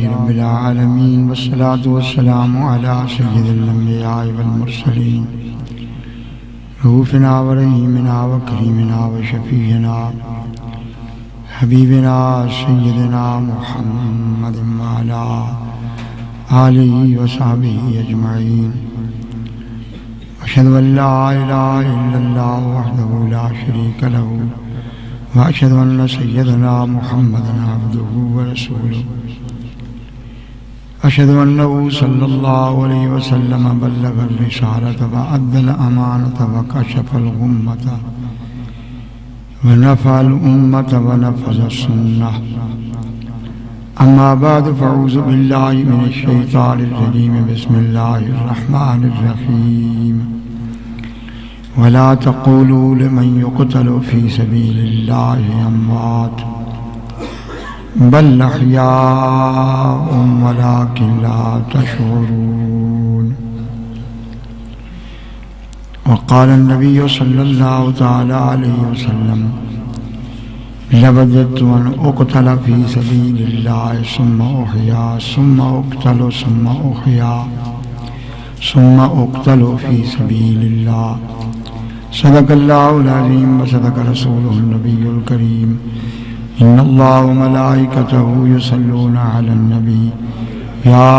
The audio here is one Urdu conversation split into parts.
رب العالمين والصلاة والسلام على سيد الأنبياء والمرسلين رؤوفنا ورحيمنا وكريمنا وشفيعنا حبيبنا سيدنا محمد وعلى آله وصحبه أجمعين أشهد أن لا إله إلا الله وحده لا شريك له وأشهد أن سيدنا محمدا عبده ورسوله أشهد أنه صلى الله عليه وسلم بلغ الرسالة وأدى الأمانة وكشف الغمة ونفع الأمة ونفذ السنة أما بعد فأعوذ بالله من الشيطان الرجيم بسم الله الرحمن الرحيم ولا تقولوا لمن يقتل في سبيل الله أموات بل أحياء ولكن لا تشعرون وقال النبي صلى الله تعالى عليه وسلم لوددت أن أقتل في سبيل الله ثم أحيا ثم أقتل ثم أحيا ثم أقتل في سبيل الله صدق الله العظيم وصدق رسوله النبي الكريم إن الله وملائكته يصلون على النبي يا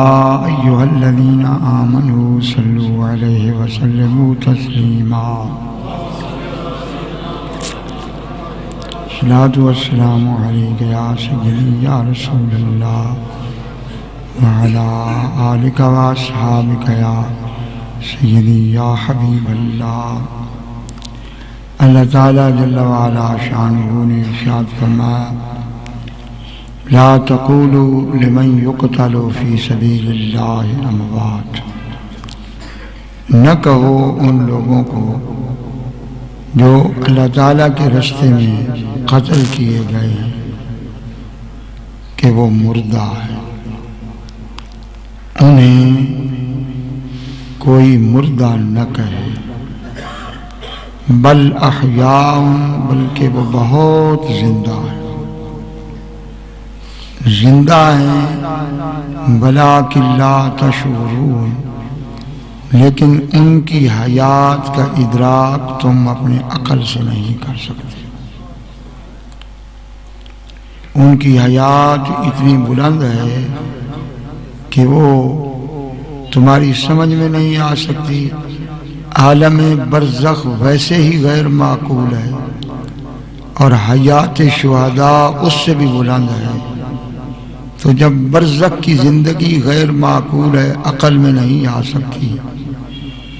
أيها الذين آمنوا صلوا عليه وسلموا تسليما الصلاة والسلام عليك يا سيدي يا رسول الله وعلى آلك وأصحابك يا سيدي يا حبيب الله اللہ تعالیٰ جل وعلا شانہ نے ارشاد فرمایا لا تقولوا لمن يقتل في سبيل الله اموات، نہ کہو ان لوگوں کو جو اللہ تعالیٰ کے راستے میں قتل کیے گئے کہ وہ مردہ ہے، انہیں کوئی مردہ نہ کہے، بل احیاء، بلکہ وہ بہت زندہ ہے، زندہ ہیں، ولکن لا تشعرون، لیکن ان کی حیات کا ادراک تم اپنے عقل سے نہیں کر سکتے، ان کی حیات اتنی بلند ہے کہ وہ تمہاری سمجھ میں نہیں آ سکتی، عالم برزخ ویسے ہی غیر معقول ہے اور حیات شہداء اس سے بھی بلند ہے، تو جب برزخ کی زندگی غیر معقول ہے، عقل میں نہیں آ سکتی،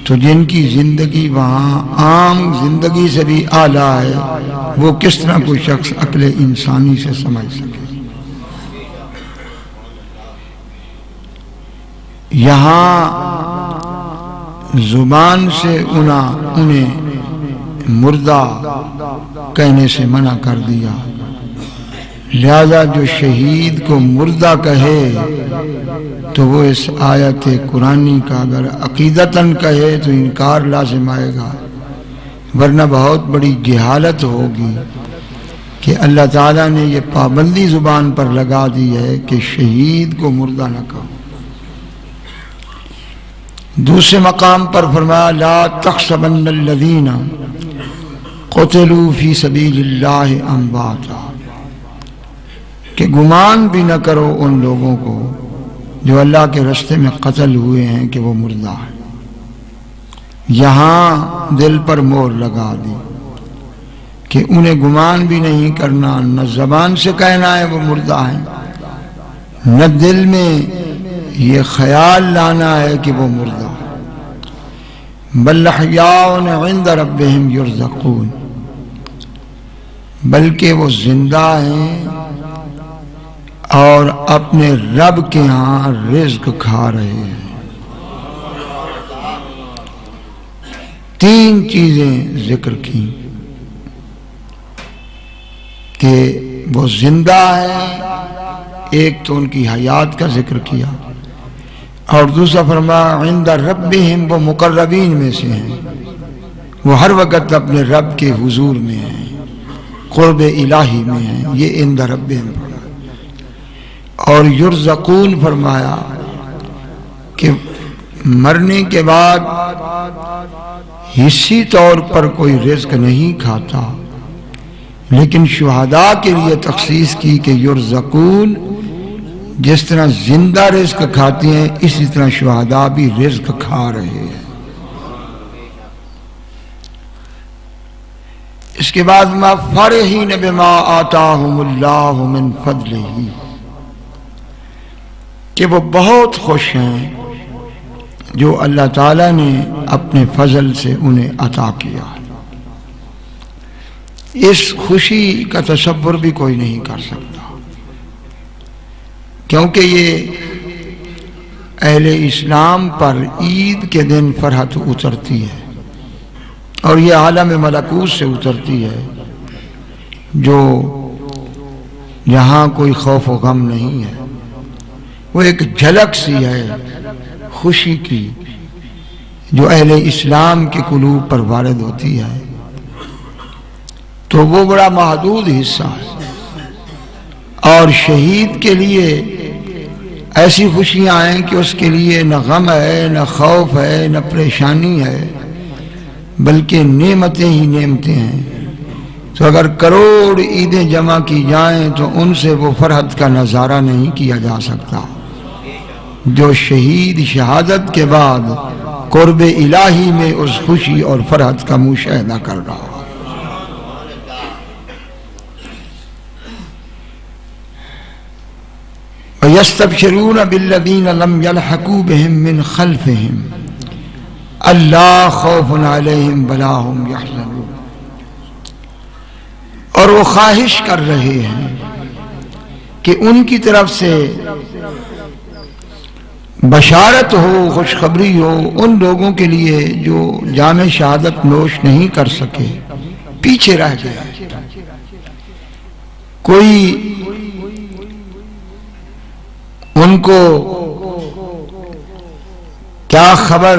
تو جن کی زندگی وہاں عام زندگی سے بھی اعلیٰ ہے، وہ کس طرح کوئی شخص عقل انسانی سے سمجھ سکے۔ یہاں زبان سے انہیں مردہ کہنے سے منع کر دیا، لہذا جو شہید کو مردہ کہے تو وہ اس آیت قرآنی کا اگر عقیدتاً کہے تو انکار لازم آئے گا، ورنہ بہت بڑی جہالت ہوگی کہ اللہ تعالیٰ نے یہ پابندی زبان پر لگا دی ہے کہ شہید کو مردہ نہ کہو۔ دوسرے مقام پر فرمایا لا تحسبن الذین قتلوا فی سبیل اللہ امواتا، کہ گمان بھی نہ کرو ان لوگوں کو جو اللہ کے راستے میں قتل ہوئے ہیں کہ وہ مردہ ہیں۔ یہاں دل پر مہر لگا دی کہ انہیں گمان بھی نہیں کرنا، نہ زبان سے کہنا ہے وہ مردہ ہیں، نہ دل میں یہ خیال لانا ہے کہ وہ مردہ، بل احیاء عند ربهم یرزقون، بلکہ وہ زندہ ہیں اور اپنے رب کے ہاں رزق کھا رہے ہیں۔ تین چیزیں ذکر کی کہ وہ زندہ ہیں، ایک تو ان کی حیات کا ذکر کیا، اور دوسرا فرمایا عند ربهم، وہ مقربین میں سے ہیں، وہ ہر وقت اپنے رب کے حضور میں ہیں، قرب الہی میں ہیں، یہ عند ربهم، اور یرزقون فرمایا کہ مرنے کے بعد حصی طور پر کوئی رزق نہیں کھاتا، لیکن شہداء کے لیے تخصیص کی کہ یرزقون، جس طرح زندہ رزق کھاتے ہیں اسی طرح شہداء بھی رزق کھا رہے ہیں۔ اس کے بعد ما فرحین بما آتاہم اللہ من فضلہ، کہ وہ بہت خوش ہیں جو اللہ تعالیٰ نے اپنے فضل سے انہیں عطا کیا۔ اس خوشی کا تصور بھی کوئی نہیں کر سکتا، کیونکہ یہ اہل اسلام پر عید کے دن فرحت اترتی ہے، اور یہ عالم ملکوت سے اترتی ہے جو یہاں کوئی خوف و غم نہیں ہے۔ وہ ایک جھلک سی ہے خوشی کی جو اہل اسلام کے قلوب پر وارد ہوتی ہے، تو وہ بڑا محدود حصہ ہے۔ اور شہید کے لیے ایسی خوشیاں ہیں کہ اس کے لیے نہ غم ہے، نہ خوف ہے، نہ پریشانی ہے، بلکہ نعمتیں ہی نعمتیں ہیں۔ تو اگر کروڑ عیدیں جمع کی جائیں تو ان سے وہ فرحت کا نظارہ نہیں کیا جا سکتا جو شہید شہادت کے بعد قرب الہی میں اس خوشی اور فرحت کا مشاہدہ کر رہا ہے۔ وَيَسْتَبْشِرُونَ بِالَّذِينَ لَمْ يَلْحَقُوا بِهِمْ مِنْ خَلْفِهِمْ اللہ خوف علیہم ولا ہم یحزنون، اور وہ خواہش کر رہے ہیں کہ ان کی طرف سے بشارت ہو، خوشخبری ہو ان لوگوں کے لیے جو جام شہادت نوش نہیں کر سکے، پیچھے رہ گئے۔ کوئی ان کو کیا خبر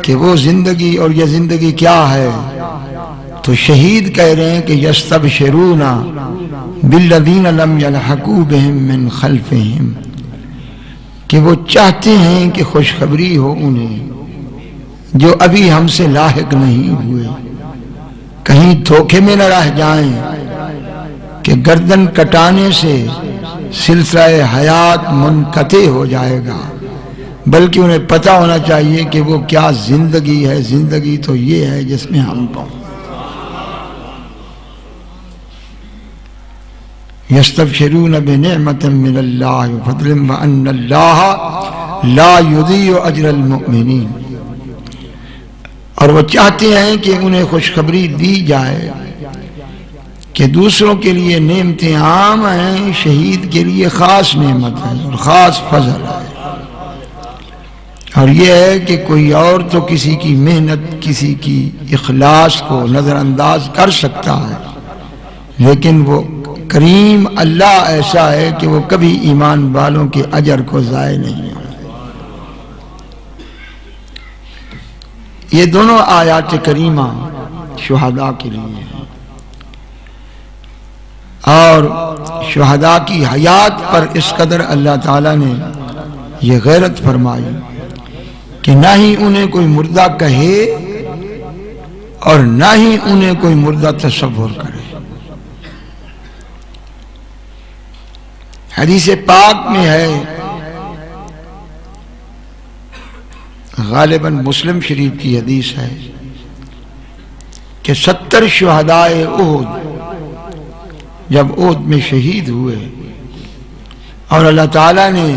کہ وہ زندگی اور یہ زندگی کیا ہے، تو شہید کہہ رہے ہیں کہ یستبشرون بالذین لم یلحقوا بہم من خلفہم، کہ وہ چاہتے ہیں کہ خوشخبری ہو انہیں جو ابھی ہم سے لاحق نہیں ہوئے، کہیں دھوکے میں نہ رہ جائیں کہ گردن کٹانے سے سلسلہ حیات منقطع ہو جائے گا، بلکہ انہیں پتہ ہونا چاہیے کہ وہ کیا زندگی ہے۔ زندگی تو یہ ہے جس میں ہم پاؤں۔ یستبشرون بنعمت من اللہ وفضل وان اللہ لا یضیع اجر المؤمنین، اور وہ چاہتے ہیں کہ انہیں خوشخبری دی جائے کہ دوسروں کے لیے نعمتیں عام ہیں، شہید کے لیے خاص نعمت ہے اور خاص فضل ہے۔ اور یہ ہے کہ کوئی اور تو کسی کی محنت، کسی کی اخلاص کو نظر انداز کر سکتا ہے، لیکن وہ کریم اللہ ایسا ہے کہ وہ کبھی ایمان والوں کے اجر کو ضائع نہیں ہوتا۔ یہ دونوں آیات کریمہ شہداء کے لیے ہیں، اور شہداء کی حیات پر اس قدر اللہ تعالیٰ نے یہ غیرت فرمائی کہ نہ ہی انہیں کوئی مردہ کہے اور نہ ہی انہیں کوئی مردہ تصور کرے۔ حدیث پاک میں ہے، غالباً مسلم شریف کی حدیث ہے کہ 70 شہدائے احد جب احد میں شہید ہوئے اور اللہ تعالیٰ نے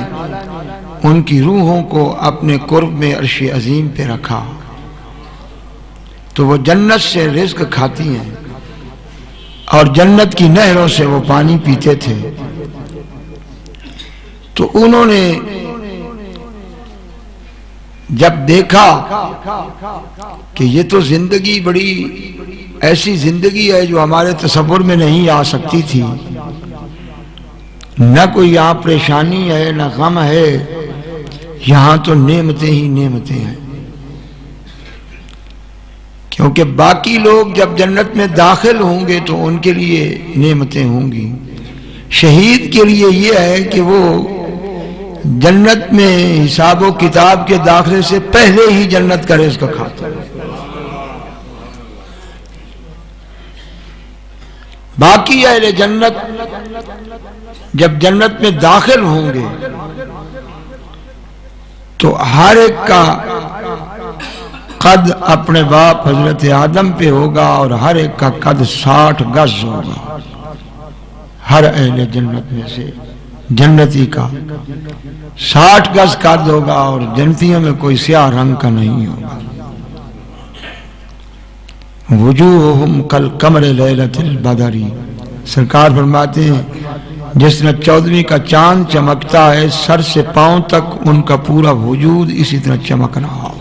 ان کی روحوں کو اپنے قرب میں عرش عظیم پہ رکھا، تو وہ جنت سے رزق کھاتی ہیں اور جنت کی نہروں سے وہ پانی پیتے تھے۔ تو انہوں نے جب دیکھا کہ یہ تو زندگی بڑی ایسی زندگی ہے جو ہمارے تصور میں نہیں آ سکتی تھی، نہ کوئی یہاں پریشانی ہے نہ غم ہے، یہاں تو نعمتیں ہی نعمتیں ہیں۔ کیونکہ باقی لوگ جب جنت میں داخل ہوں گے تو ان کے لیے نعمتیں ہوں گی، شہید کے لیے یہ ہے کہ وہ جنت میں حساب و کتاب کے داخلے سے پہلے ہی جنت کا رزق کھاتا ہے۔ باقی اہل جنت جب جنت میں داخل ہوں گے تو ہر ایک کا قد اپنے باپ حضرت آدم پہ ہوگا اور ہر ایک کا قد 60 گز ہوگا۔ ہر اہل جنت میں سے جنتی کا 60 گز قد ہوگا اور جنتیوں میں کوئی سیاہ رنگ کا نہیں ہوگا۔ وجوہہم کالقمر لیلۃ البدر، سرکار فرماتے ہیں جس طرح 14ویں کا چاند چمکتا ہے سر سے پاؤں تک ان کا پورا وجود اسی طرح چمک رہا ہو،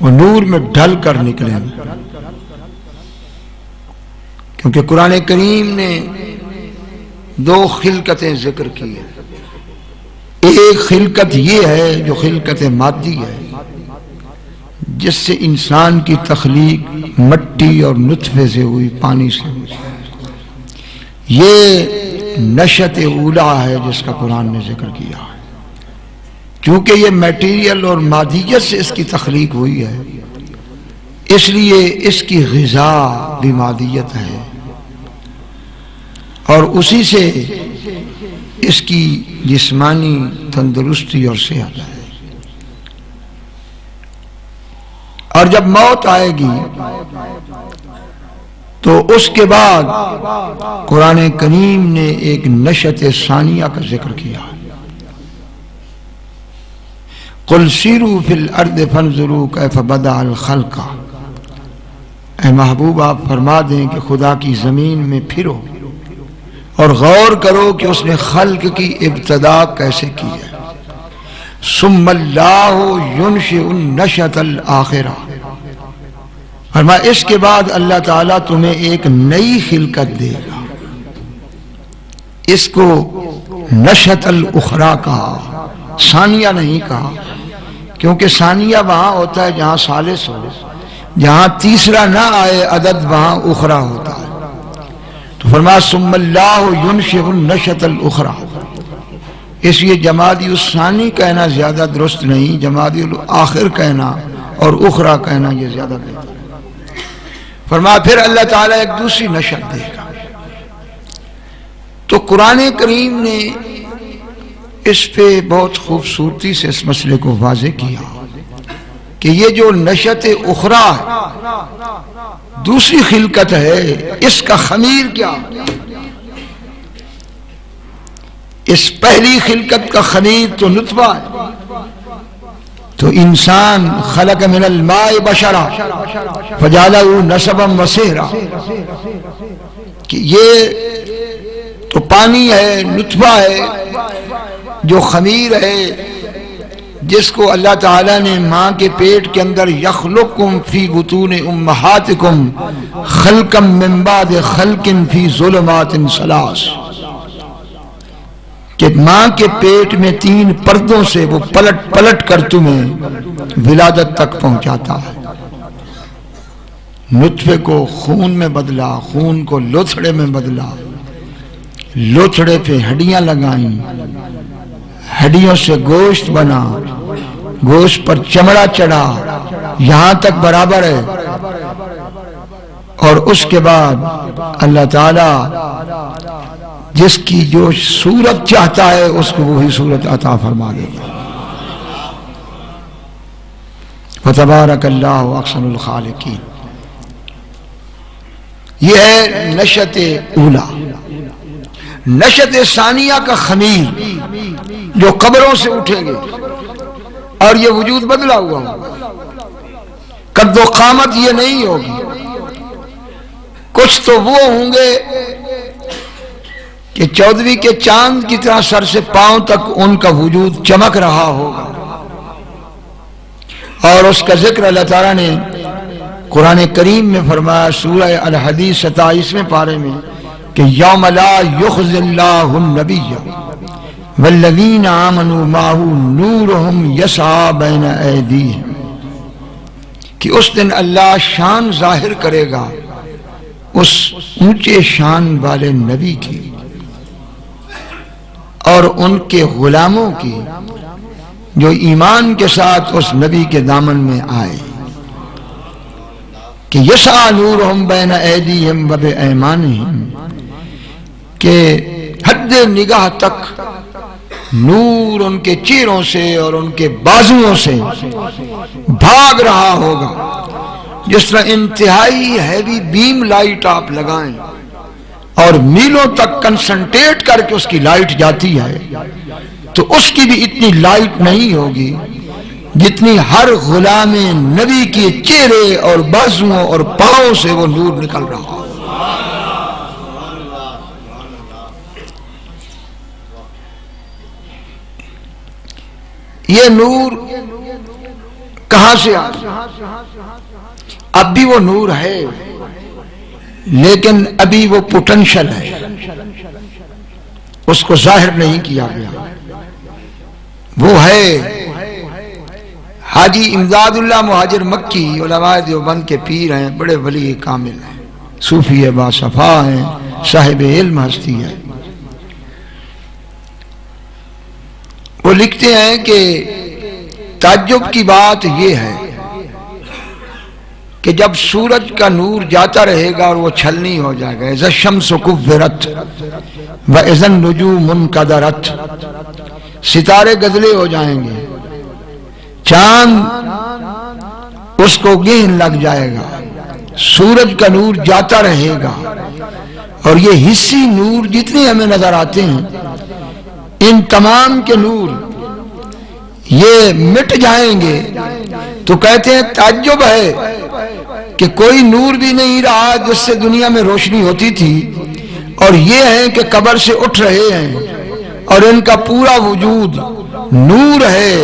وہ نور میں ڈھل کر نکلے۔ کیونکہ قرآن کریم نے 2 خلقتیں ذکر کی ہیں۔ ایک خلقت یہ ہے جو خلقت مادی ہے، جس سے انسان کی تخلیق مٹی اور نطفے سے ہوئی، پانی سے ہوئی۔ یہ نشأت اولا ہے جس کا قرآن نے ذکر کیا ہے۔ چونکہ یہ میٹیریل اور مادیت سے اس کی تخلیق ہوئی ہے، اس لیے اس کی غذا بھی مادیت ہے اور اسی سے اس کی جسمانی تندرستی اور صحت ہے۔ اور جب موت آئے گی تو اس کے بعد قرآن کریم نے ایک نشأت ثانیہ کا ذکر کیا۔ قل سیروا فی الارض فانظروا کیف بدأ الخلق، اے محبوب آپ فرما دیں کہ خدا کی زمین میں پھرو اور غور کرو کہ اس نے خلق کی ابتدا کیسے کی ہے۔ ثم اللہ ینشئ النشأۃ الآخرہ، فرمایا اس کے بعد اللہ تعالیٰ تمہیں ایک نئی خلقت دے گا۔ اس کو نشأۃ الاخری کہا، ثانیہ نہیں کہا، کیونکہ ثانیہ وہاں ہوتا ہے جہاں ثالث ہو، جہاں تیسرا نہ آئے عدد وہاں اخری ہوتا ہے۔ تو فرمایا ثم اللہ ینشئ النشأۃ الاخری، اس لیے جمادی الثانی کہنا زیادہ درست نہیں، جمادی الاخر کہنا اور اخری کہنا یہ زیادہ بہتر۔ فرمایا پھر اللہ تعالیٰ ایک دوسری نشأت دے گا۔ تو قرآن کریم نے اس پہ بہت خوبصورتی سے اس مسئلے کو واضح کیا کہ یہ جو نشأت اخری ہے، دوسری خلقت ہے، اس کا خمیر کیا؟ اس پہلی خلقت کا خمیر تو نطفہ ہے۔ تو انسان خلق من الماء بشرا فجعلہ نسبا وصہرا، کہ یہ تو پانی ہے، نطفہ ہے جو خمیر ہے، جس کو اللہ تعالیٰ نے ماں کے پیٹ کے اندر یخلقکم فی بطون امہاتکم خلقا من بعد خلق فی ظلمات ثلاث، کہ ماں کے پیٹ میں 3 پردوں سے وہ پلٹ پلٹ کر تمہیں ولادت تک پہنچاتا ہے۔ نطفے کو خون میں بدلا، خون کو لوتھڑے میں بدلا، لوتھڑے پہ ہڈیاں لگائیں، ہڈیوں سے گوشت بنا، گوشت پر چمڑا چڑھا، یہاں تک برابر ہے۔ اور اس کے بعد اللہ تعالی جس کی جو صورت چاہتا ہے اس کو وہی صورت عطا فرما دیتا ہے۔ فتبارک اللہ احسن الخالقین، یہ ہے نشأت اولا۔ نشأت ثانیہ کا خمیر جو قبروں سے اٹھیں گے اور یہ وجود بدلا ہوا ہوگا، قد و قامت یہ نہیں ہوگی۔ کچھ تو وہ ہوں گے کہ 14ویں کے چاند کی طرح سر سے پاؤں تک ان کا وجود چمک رہا ہوگا، اور اس کا ذکر اللہ تعالیٰ نے قرآن کریم میں فرمایا سورہ الحدید 27ویں پارے میں کہ یوم لا یخزی اللہ النبی والذین آمنوا معہ نورہم یسعی بین ایدیہم، کہ اس دن اللہ شان ظاہر کرے گا اس اونچے شان والے نبی کی اور ان کے غلاموں کی جو ایمان کے ساتھ اس نبی کے دامن میں آئے کہ یسعی نورہم بین ایدیہم و بایمانہم، کہ حد نگاہ تک نور ان کے چہروں سے اور ان کے بازوؤں سے بھاگ رہا ہوگا، جس طرح انتہائی ہیوی بیم لائٹ آپ لگائیں اور میلوں تک کنسنٹریٹ کر کے اس کی لائٹ جاتی ہے، تو اس کی بھی اتنی لائٹ نہیں ہوگی جتنی ہر غلام نبی کے چہرے اور بازوؤں اور پاؤں سے وہ نور نکل رہا ہو۔ یہ نور کہاں سے آیا؟ اب بھی وہ نور ہے لیکن ابھی وہ پوٹنشل ہے، اس کو ظاہر نہیں کیا گیا۔ وہ ہے حاجی امداد اللہ مہاجر مکی، علماء دیوبند کے پیر ہیں، بڑے ولی کامل ہیں، صوفی باصفا ہیں، صاحب علم ہستی ہے۔ وہ لکھتے ہیں کہ تعجب کی بات یہ ہے کہ جب سورج کا نور جاتا رہے گا اور وہ چھلنی ہو جائے گا، اذا الشمس کورت واذا النجوم انکدرت، ستارے گدلے ہو جائیں گے، چاند اس کو گہن لگ جائے گا، سورج کا نور جاتا رہے گا، اور یہ حصی نور جتنے ہمیں نظر آتے ہیں ان تمام کے نور یہ مٹ جائیں گے، تو کہتے ہیں تعجب ہے کہ کوئی نور بھی نہیں رہا جس سے دنیا میں روشنی ہوتی تھی، اور یہ ہے کہ قبر سے اٹھ رہے ہیں اور ان کا پورا وجود نور ہے،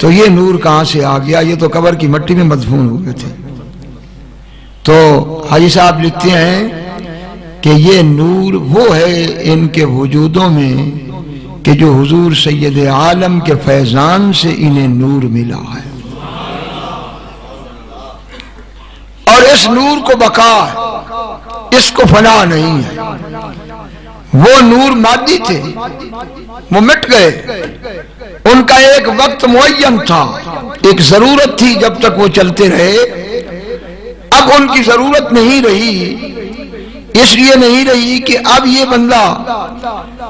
تو یہ نور کہاں سے آ گیا؟ یہ تو قبر کی مٹی میں مدفون ہوئے تھے۔ تو حاجی صاحب لکھتے ہیں کہ یہ نور وہ ہے ان کے وجودوں میں کہ جو حضور سید عالم کے فیضان سے انہیں نور ملا ہے، اور اس نور کو بقا ہے، اس کو فنا نہیں ہے۔ وہ نور مادی تھے، وہ مٹ گئے، ان کا ایک وقت معین تھا، ایک ضرورت تھی جب تک وہ چلتے رہے، اب ان کی ضرورت نہیں رہی، اس لیے نہیں رہی کہ اب یہ بندہ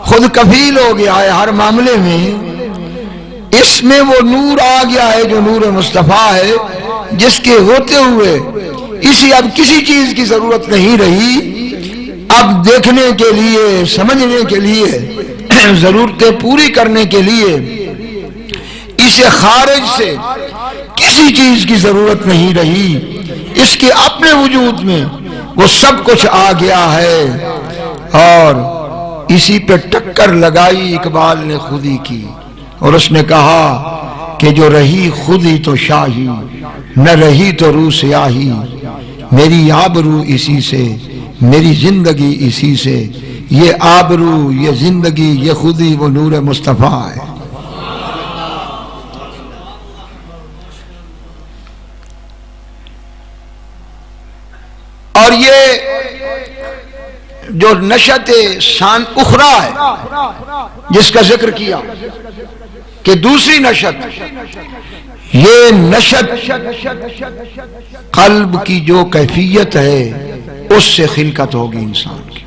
خود کفیل ہو گیا ہے ہر معاملے میں، اس میں وہ نور آ گیا ہے جو نور مصطفیٰ ہے، جس کے ہوتے ہوئے اسی اب کسی چیز کی ضرورت نہیں رہی، اب دیکھنے کے لیے، سمجھنے کے لیے، ضرورتیں پوری کرنے کے لیے اسے خارج سے کسی چیز کی ضرورت نہیں رہی، اس کے اپنے وجود میں وہ سب کچھ آ گیا ہے، اور اسی پہ ٹکر لگائی اقبال نے خودی کی، اور اس نے کہا کہ جو رہی خودی تو شاہی، نہ رہی تو روح سیاہی، میری آبرو اسی سے، میری زندگی اسی سے، یہ آبرو، یہ زندگی، یہ خودی وہ نور مصطفیٰ ہے۔ اور یہ جو نشت شان اخرى ہے جس کا ذکر کیا کہ دوسری نشت، یہ نشت قلب کی جو کیفیت ہے اس سے خلقت ہوگی انسان کی،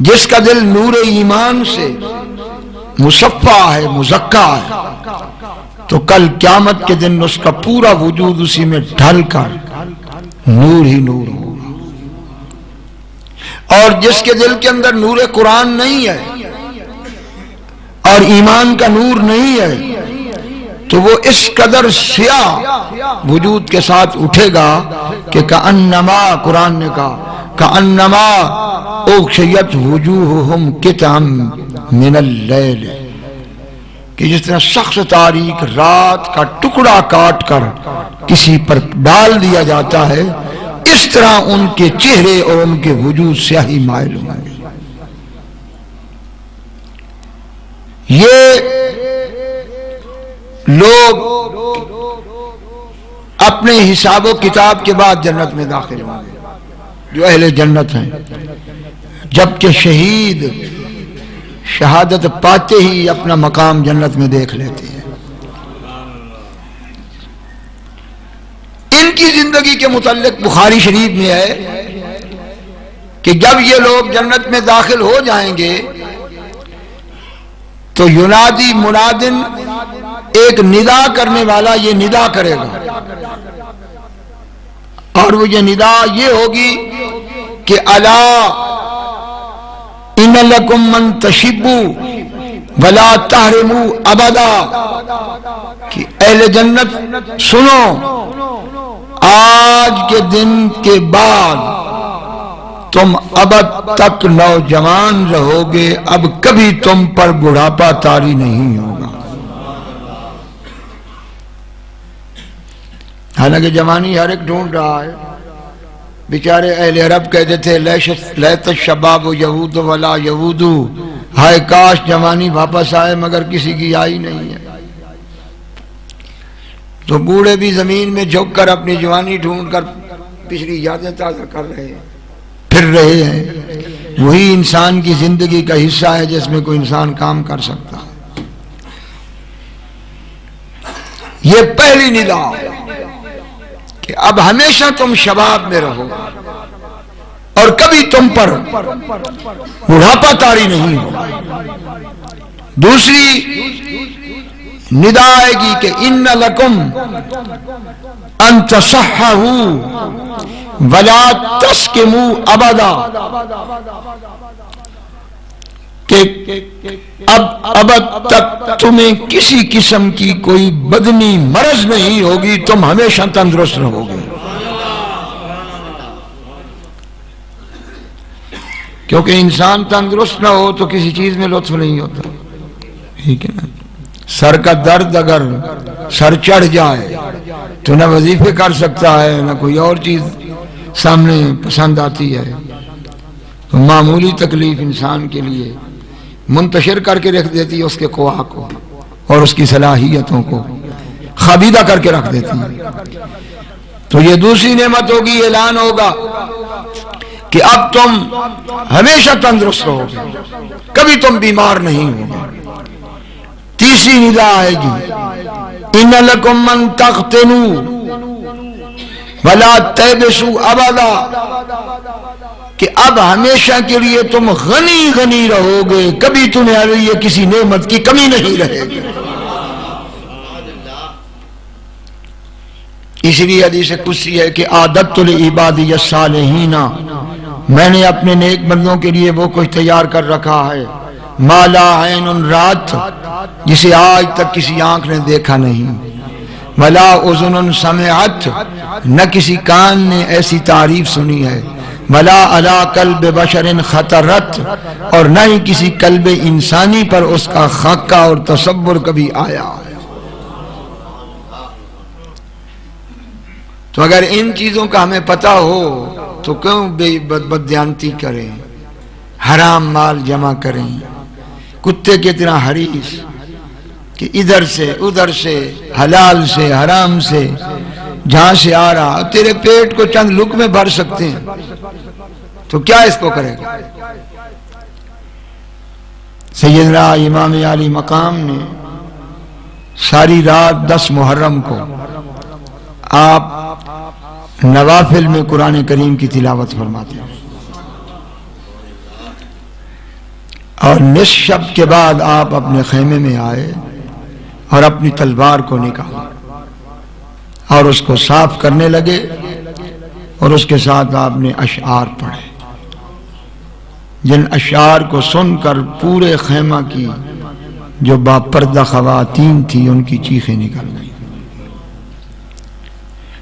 جس کا دل نور ایمان سے مصفا ہے، مزکا ہے، تو کل قیامت کے دن اس کا پورا وجود اسی میں ڈھل کر نور ہی نور ہوگا۔ اور جس کے دل کے اندر نور قرآن نہیں ہے اور ایمان کا نور نہیں ہے، تو وہ اس قدر سیاہ وجود کے ساتھ اٹھے گا کہ کأنما، قرآن نے کہا کأنما اغشیت وجوہہم قطعا من اللیل، کہ جس طرح سخت تاریک رات کا ٹکڑا کاٹ کر کسی پر ڈال دیا جاتا ہے، اس طرح ان کے چہرے اور ان کے وجود سیاہی مائل ہوں گے۔ یہ لوگ اپنے حساب و کتاب کے بعد جنت میں داخل ہوں گے، جو اہل جنت ہیں، جبکہ شہید شہادت پاتے ہی اپنا مقام جنت میں دیکھ لیتے ہیں۔ ان کی زندگی کے متعلق بخاری شریف میں ہے کہ جب یہ لوگ جنت میں داخل ہو جائیں گے تو ینادی منادن، ایک ندا کرنے والا یہ ندا کرے گا، اور وہ یہ ندا یہ ہوگی کہ الا ان لکم من تشبوا ولا تحرموا ابدا، کہ اہل جنت سنو، آج کے دن کے بعد تم ابد تک نوجوان رہو گے، اب کبھی تم پر بڑھاپا طاری نہیں ہوگا۔ حالانکہ جوانی ہر ایک ڈھونڈ رہا ہے، بیچارے اہل عرب کہتے تھے لیت الشباب یعود ولا یعود، ہائے کاش جوانی واپس آئے مگر کسی کی آئی نہیں ہے۔ تو بوڑھے بھی زمین میں جھک کر اپنی جوانی ڈھونڈ کر پچھلی یادیں تازہ کر رہے ہیں، پھر رہے ہیں۔ وہی انسان کی زندگی کا حصہ ہے جس میں کوئی انسان کام کر سکتا ہے۔ یہ پہلی ندا کہ اب ہمیشہ تم شباب میں رہو اور کبھی تم پر بڑھاپا طاری نہیں ہو۔ دوسری ندا آئے گی کہ ان لکم ان تصححوا ولا تسکموا ابدا، کہ اب تک تمہیں کسی قسم کی کوئی بدنی مرض نہیں ہوگی، تم ہمیشہ تندرست رہو گے۔ کیونکہ انسان تندرست نہ ہو تو کسی چیز میں لطف نہیں ہوتا، ٹھیک ہے نا۔ سر کا درد اگر سر چڑھ جائے تو نہ وظیفے کر سکتا ہے نہ کوئی اور چیز سامنے پسند آتی ہے۔ تو معمولی تکلیف انسان کے لیے منتشر کر کے رکھ دیتی ہے اس کے قوا کو اور اس کی صلاحیتوں کو خابیدہ کر کے رکھ دیتی ہے۔ تو یہ دوسری نعمت ہوگی، اعلان ہوگا کہ اب تم ہمیشہ تندرست رہو گے، کبھی تم بیمار نہیں ہوگے۔ تیسری ندا آئے گی ان لکم من تختنوا ولا تیبسوا ابدا، کہ اب ہمیشہ کے لیے تم غنی غنی رہو گے، کبھی تمہیں یہ کسی نعمت کی کمی نہیں رہے گی۔ اس لیے حدیث قدسی ہے کہ عادت لعبادی الصالحین، میں نے اپنے نیک بندوں کے لیے وہ کچھ تیار کر رکھا ہے، ما لا عین رات، جسے آج تک کسی آنکھ نے دیکھا نہیں، ولا اذن سمعت، نہ کسی کان نے ایسی تعریف سنی ہے، ولا علی قلب بشر خطرت، اور نہ ہی کسی قلب انسانی پر اس کا خاکہ اور تصور کبھی آیا ہے۔ تو اگر ان چیزوں کا ہمیں پتہ ہو تو کیوں بددیانتی کریں، حرام مال جمع کریں، کتے کی طرح حریص کہ ادھر سے ادھر سے، حلال سے حرام سے، جہاں سے آ رہا، تیرے پیٹ کو چند لقمے بھر سکتے ہیں تو کیا اس کو کرے گا۔ سیدنا امام عالی مقام نے ساری رات 10 محرم کو آپ نوافل میں قرآن کریم کی تلاوت فرماتے ہیں، اور نصف شب کے بعد آپ اپنے خیمے میں آئے اور اپنی تلوار کو نکالا اور اس کو صاف کرنے لگے، اور اس کے ساتھ آپ نے اشعار پڑھے، جن اشعار کو سن کر پورے خیمہ کی جو باپردہ خواتین تھی ان کی چیخیں نکل گئیں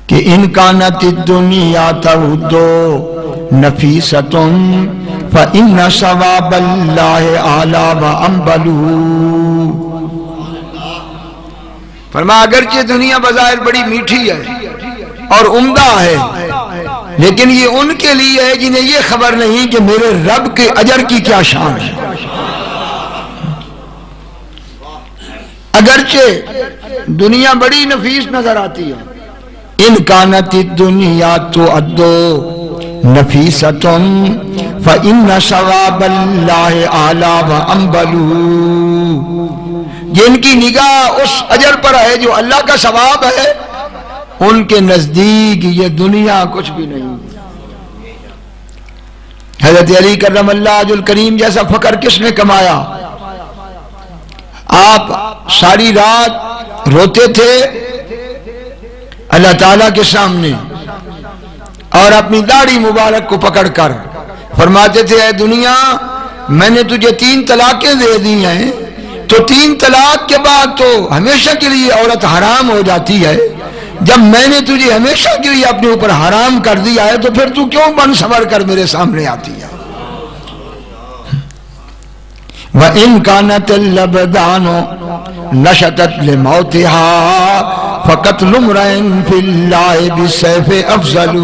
کہ ان کانت الدنیا تعود نفیسۃ فإن ثواب اللہ اعلی وانبل۔ فرمایا اگرچہ دنیا بظاہر بڑی میٹھی ہے اور عمدہ ہے، لیکن یہ ان کے لیے ہے جنہیں یہ خبر نہیں کہ میرے رب کے اجر کی کیا شان ہے۔ اگرچہ دنیا بڑی نفیس نظر آتی ہے، ان کانت الدنیا تعد نفیسۃ فَإِنَّ ثَوَابَ اللَّهِ أَعْلَىٰ وَأَنبَلُ، جن کی نگاہ اس اجر پر ہے جو اللہ کا ثواب ہے، ان کے نزدیک یہ دنیا کچھ بھی نہیں۔ حضرت علی کرم اللہ وجہ الکریم جیسا فقر کس نے کمایا؟ آپ ساری رات روتے تھے اللہ تعالیٰ کے سامنے اور اپنی داڑھی مبارک کو پکڑ کر فرماتے تھے اے دنیا، میں نے تجھے 3 طلاقیں دے دی ہیں، تو 3 طلاق کے بعد تو ہمیشہ کے لیے عورت حرام ہو جاتی ہے، جب میں نے تجھے ہمیشہ کے لیے اپنے اوپر حرام کر دیا ہے تو پھر تو کیوں بن سنور کر میرے سامنے آتی ہے؟ وَإِن كَانَتِ الْأَبْدَانُ نَشَطَتْ لِمَوْتِهَا فَقَتْلُ امْرِئٍ فِي اللَّهِ بِالسَّيْفِ أَفْضَلُ۔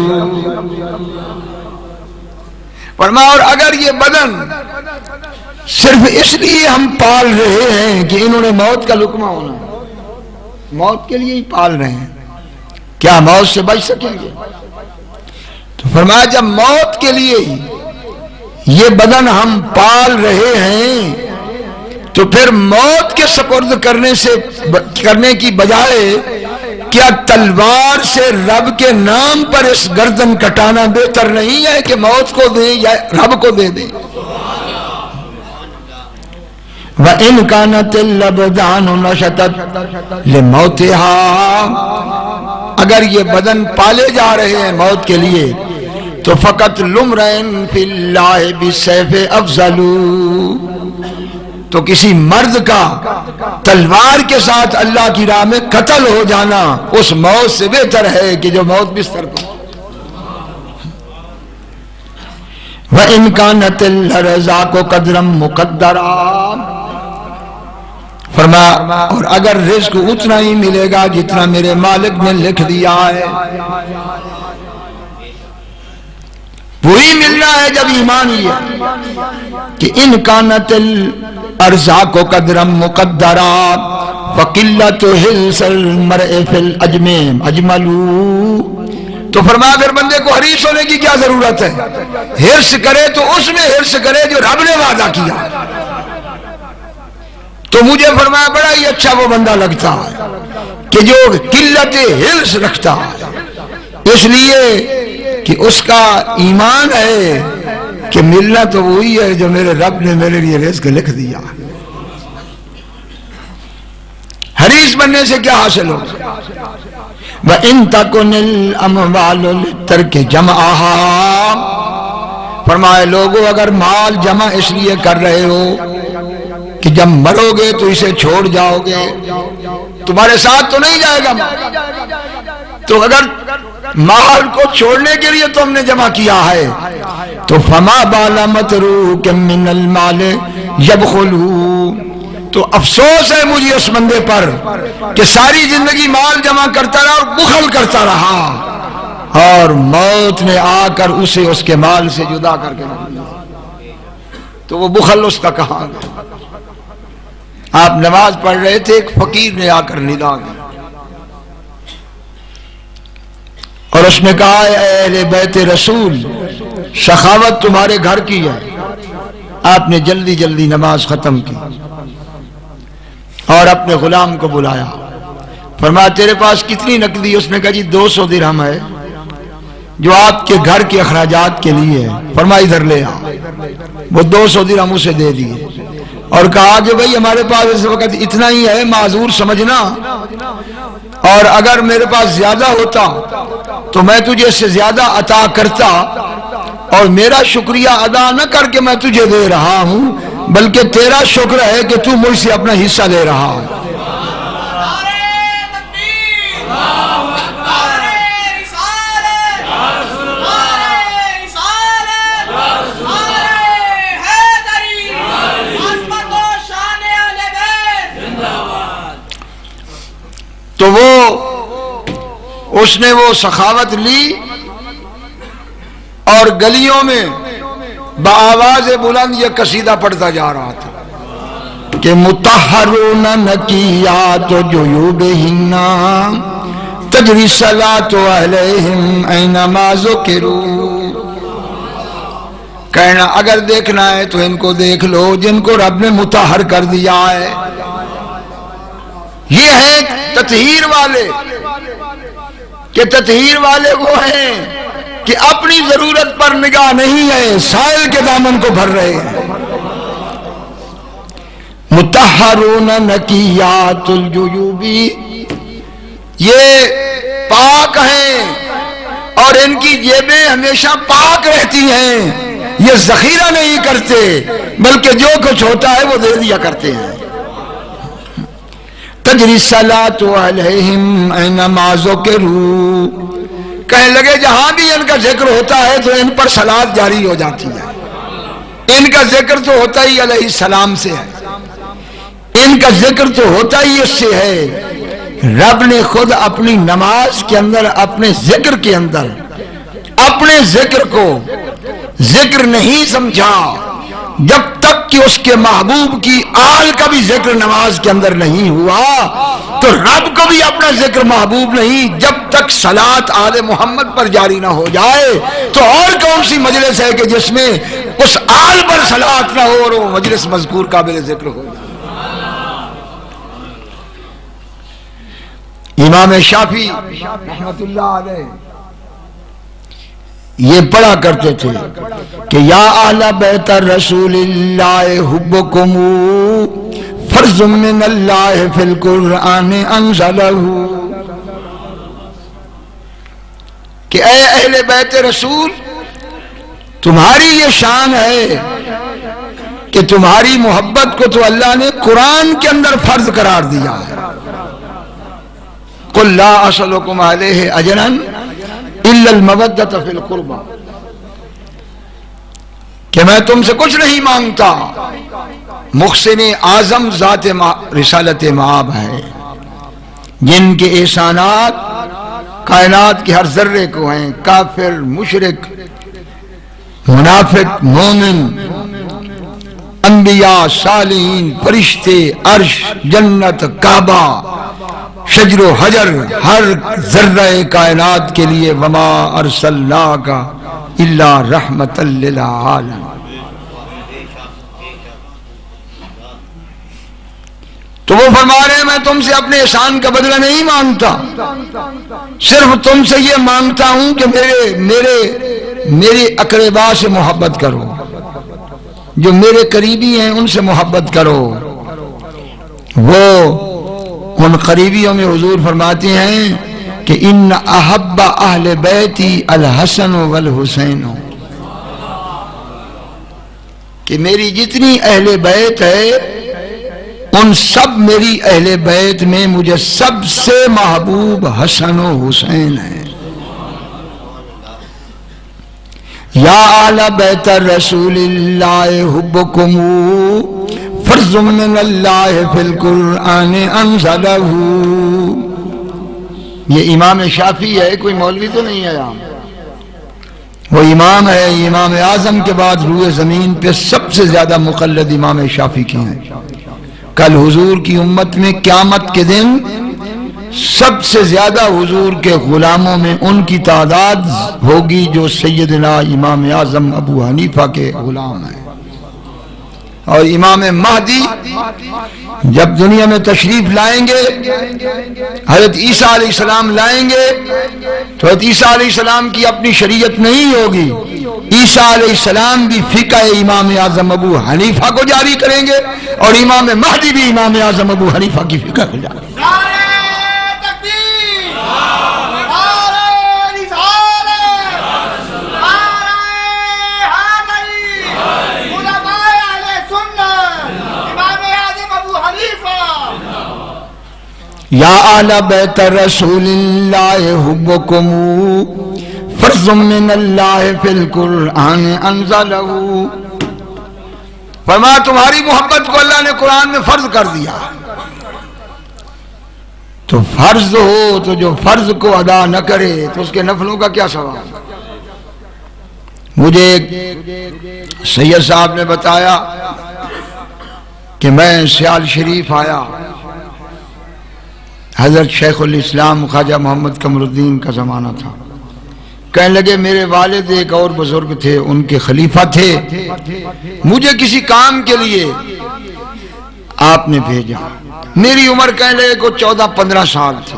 فرمایا اور اگر یہ بدن صرف اس لیے ہم پال رہے ہیں کہ انہوں نے موت کا لقمہ ہونا، موت کے لیے ہی پال رہے ہیں، کیا موت سے بچ سکیں گے؟ تو فرمایا جب موت کے لیے ہی یہ بدن ہم پال رہے ہیں تو پھر موت کے سپرد کرنے کی بجائے کیا تلوار سے رب کے نام پر اس گردن کٹانا بہتر نہیں ہے کہ موت کو دیں یا رب کو دے دیں؟ وَإِن كَانَتِ الْأَبْدَانُ نَشَطَتْ لِمَوْتِهَا، اگر یہ بدن پالے جا رہے ہیں موت کے لیے تو فقط لمرین فی اللہ بالسیف افضل، تو کسی مرد کا تلوار کے ساتھ اللہ کی راہ میں قتل ہو جانا اس موت سے بہتر ہے کہ جو موت بستر پر۔ وَإِن كَانَتِ الْأَرْزَاقُ قَدْرًا مُقَدَّرًا، فرمایا اور اگر رزق اتنا ہی ملے گا جتنا میرے مالک نے لکھ دیا ہے، وہی ملنا ہے جب ایمان ہی ہے کہ ان کانت الارزاق قدرا مقدرا فقلت حرص المرء فی الاجمام اجمل، تو فرمایا پھر بندے کو حریص ہونے کی کیا ضرورت ہے؟ حرص کرے تو اس میں حرص کرے جو رب نے وعدہ کیا۔ تو مجھے فرمایا بڑا ہی اچھا وہ بندہ لگتا ہے کہ جو قلت حرص رکھتا ہے، اس لیے کہ اس کا ایمان ہے کہ ملنا تو وہی ہے جو میرے رب نے میرے لیے رزق لکھ دیا۔ حریص بننے سے کیا حاصل ہو؟ وَإِن تَكُنِ الْأَمْوَالُ لِلتَّرْكِ جَمْعَهَا، فرمائے لوگوں اگر مال جمع اس لیے کر رہے ہو کہ جب مرو گے تو اسے چھوڑ جاؤ گے، تمہارے ساتھ تو نہیں جائے گا مال، تو اگر مال کو چھوڑنے کے لیے تو ہم نے جمع کیا ہے تو فما بال متروک من المال یبخلو، تو افسوس ہے مجھے اس بندے پر کہ ساری زندگی مال جمع کرتا رہا اور بخل کرتا رہا اور موت نے آ کر اسے اس کے مال سے جدا کر کے رکھ دیا، تو وہ بخل اس کا کہاں گیا؟ آپ نماز پڑھ رہے تھے، ایک فقیر نے آ کر ندا دی اور اس نے کہا اے اہل بیت رسول، سخاوت تمہارے گھر کی ہے۔ آپ نے جلدی جلدی نماز ختم کی اور اپنے غلام کو بلایا، فرمایا تیرے پاس کتنی نقدی؟ اس نے کہا جی 200 درہم ہے جو آپ کے گھر کے اخراجات کے لیے ہے۔ فرمایا ادھر لے آ، وہ 200 درہم اسے دے دیے اور کہا کہ بھئی ہمارے پاس اس وقت اتنا ہی ہے، معذور سمجھنا، اور اگر میرے پاس زیادہ ہوتا تو میں تجھے اس سے زیادہ عطا کرتا، اور میرا شکریہ ادا نہ کر کے میں تجھے دے رہا ہوں بلکہ تیرا شکر ہے کہ تو مجھ سے اپنا حصہ لے رہا ہے۔ تو اس نے وہ سخاوت لی اور گلیوں میں بآواز بلند یہ قصیدہ پڑھتا جا رہا تھا کہ مطہرون نکیات جیوبہن تجری الصلاۃ علیہم اینما ذکروا، کہنا اگر دیکھنا ہے تو ان کو دیکھ لو جن کو رب نے مطہر کر دیا ہے. یہ ہیں تطہیر والے. کہ تطہیر والے وہ ہیں کہ اپنی ضرورت پر نگاہ نہیں ہے، سائل کے دامن کو بھر رہے ہیں. مطہرون نقیات الجیوبی، یہ پاک ہیں اور ان کی جیبیں ہمیشہ پاک رہتی ہیں. یہ ذخیرہ نہیں کرتے بلکہ جو کچھ ہوتا ہے وہ دے دیا کرتے ہیں. تجری الصلاۃ علیہم اینما ذکروا، کہنے لگے جہاں بھی ان کا ذکر ہوتا ہے تو ان پر صلاۃ جاری ہو جاتی ہے. ان کا ذکر تو ہوتا ہی علیہ السلام سے ہے، ان کا ذکر تو ہوتا ہی اس سے ہے. رب نے خود اپنی نماز کے اندر، اپنے ذکر کے اندر، اپنے ذکر کو ذکر نہیں سمجھا جب تک کہ اس کے محبوب کی آل کا بھی ذکر نماز کے اندر نہیں ہوا. تو رب کو بھی اپنا ذکر محبوب نہیں جب تک صلاۃ آل محمد پر جاری نہ ہو جائے. تو اور کون سی مجلس ہے کہ جس میں اس آل پر صلاۃ نہ ہو اور وہ مجلس مذکور قابل ذکر ہو. امام شافعی رحمت اللہ علیہ یہ پڑھا کرتے تھے کہ یا اہل بیت رسول اللہ حبکم فرض من اللہ فی القرآن انزلہ، کہ اے اہل بیت رسول تمہاری یہ شان ہے کہ تمہاری محبت کو تو اللہ نے قرآن کے اندر فرض قرار دیا ہے. قل لا اسألکم علیہ اجرا الا المودۃ فی القربى، کہ میں تم سے کچھ نہیں مانگتا. محسن اعظم ذات رسالت مآب ہے جن کے احسانات کائنات کے ہر ذرے کو ہیں. کافر، مشرک، منافق، مومن، انبیاء، صالحین، فرشتے، عرش، جنت، کعبہ، شجر و حجر، ہر ذرہ کائنات کے لیے وما ارسلناک الا رحمۃ للعالمین. تو وہ فرما رہے ہیں میں تم سے اپنے احسان کا بدلہ نہیں مانگتا، صرف تم سے یہ مانگتا ہوں کہ میرے اقربا سے محبت کرو، جو میرے قریبی ہیں ان سے محبت کرو. وہ ان قریبیوں میں حضور فرماتے ہیں کہ ان احب اہل بیتی الحسن والحسین، کہ میری جتنی اہل بیت ہے ان سب میری اہل بیت میں مجھے سب سے محبوب حسن و حسین ہیں. یا اہل بیت رسول اللہ حبکم فرض من اللہ فی القرآن انزلہ. یہ امام شافعی ہے، کوئی مولوی تو نہیں ہے یہاں. وہ امام ہے، امام اعظم کے بعد روئے زمین پہ سب سے زیادہ مقلد امام شافعی کی ہیں. کل حضور کی امت میں قیامت کے دن سب سے زیادہ حضور کے غلاموں میں ان کی تعداد ہوگی جو سیدنا امام اعظم ابو حنیفہ کے غلام ہیں. اور امام مہدی جب دنیا میں تشریف لائیں گے، حضرت عیسیٰ علیہ السلام لائیں گے تو حضرت عیسیٰ علیہ السلام کی اپنی شریعت نہیں ہوگی. عیسیٰ علیہ السلام بھی فقہ امام اعظم ابو حنیفہ کو جاری کریں گے اور امام مہدی بھی امام اعظم ابو حنیفہ کی فقہ کو جاری کریں گے. یا اہل بیت رسول اللہ حبکم فرض من اللہ فی القرآن انزلہ. فرمایا تمہاری محبت کو اللہ نے قرآن میں فرض کر دیا. تو فرض ہو تو جو فرض کو ادا نہ کرے تو اس کے نفلوں کا کیا ثواب. مجھے ایک سید صاحب نے بتایا کہ میں سیال شریف آیا، حضرت شیخ الاسلام خواجہ محمد قمر الدین کا زمانہ تھا. کہنے لگے میرے والد ایک اور بزرگ تھے، ان کے خلیفہ تھے، مجھے کسی کام کے لیے آپ نے بھیجا۔ میری عمر کہنے لگے کو 14-15 سال تھی،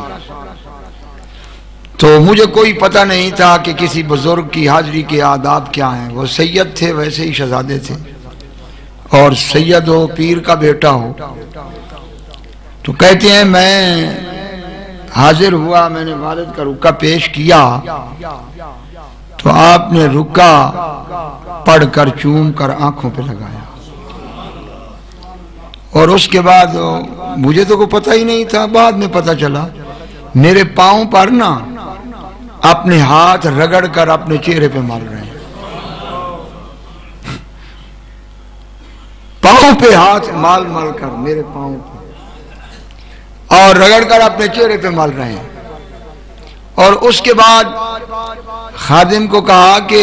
تو مجھے کوئی پتہ نہیں تھا کہ کسی بزرگ کی حاضری کے آداب کیا ہیں۔ وہ سید تھے، ویسے ہی شہزادے تھے، اور سید ہو، پیر کا بیٹا ہو۔ تو کہتے ہیں میں حاضر ہوا، میں نے والد کا رکعہ پیش کیا، تو آپ نے رکعہ پڑھ کر چوم کر آنکھوں پہ لگایا، اور اس کے بعد مجھے تو کوئی پتہ ہی نہیں تھا، بعد میں پتہ چلا میرے پاؤں پر نا اپنے ہاتھ رگڑ کر اپنے چہرے پہ مال رہے ہیں، پاؤں پہ ہاتھ مال کر میرے پاؤں پہ، اور رگڑ کر اپنے چہرے پہ مال رہے ہیں۔ اور اس کے بعد خادم کو کہا کہ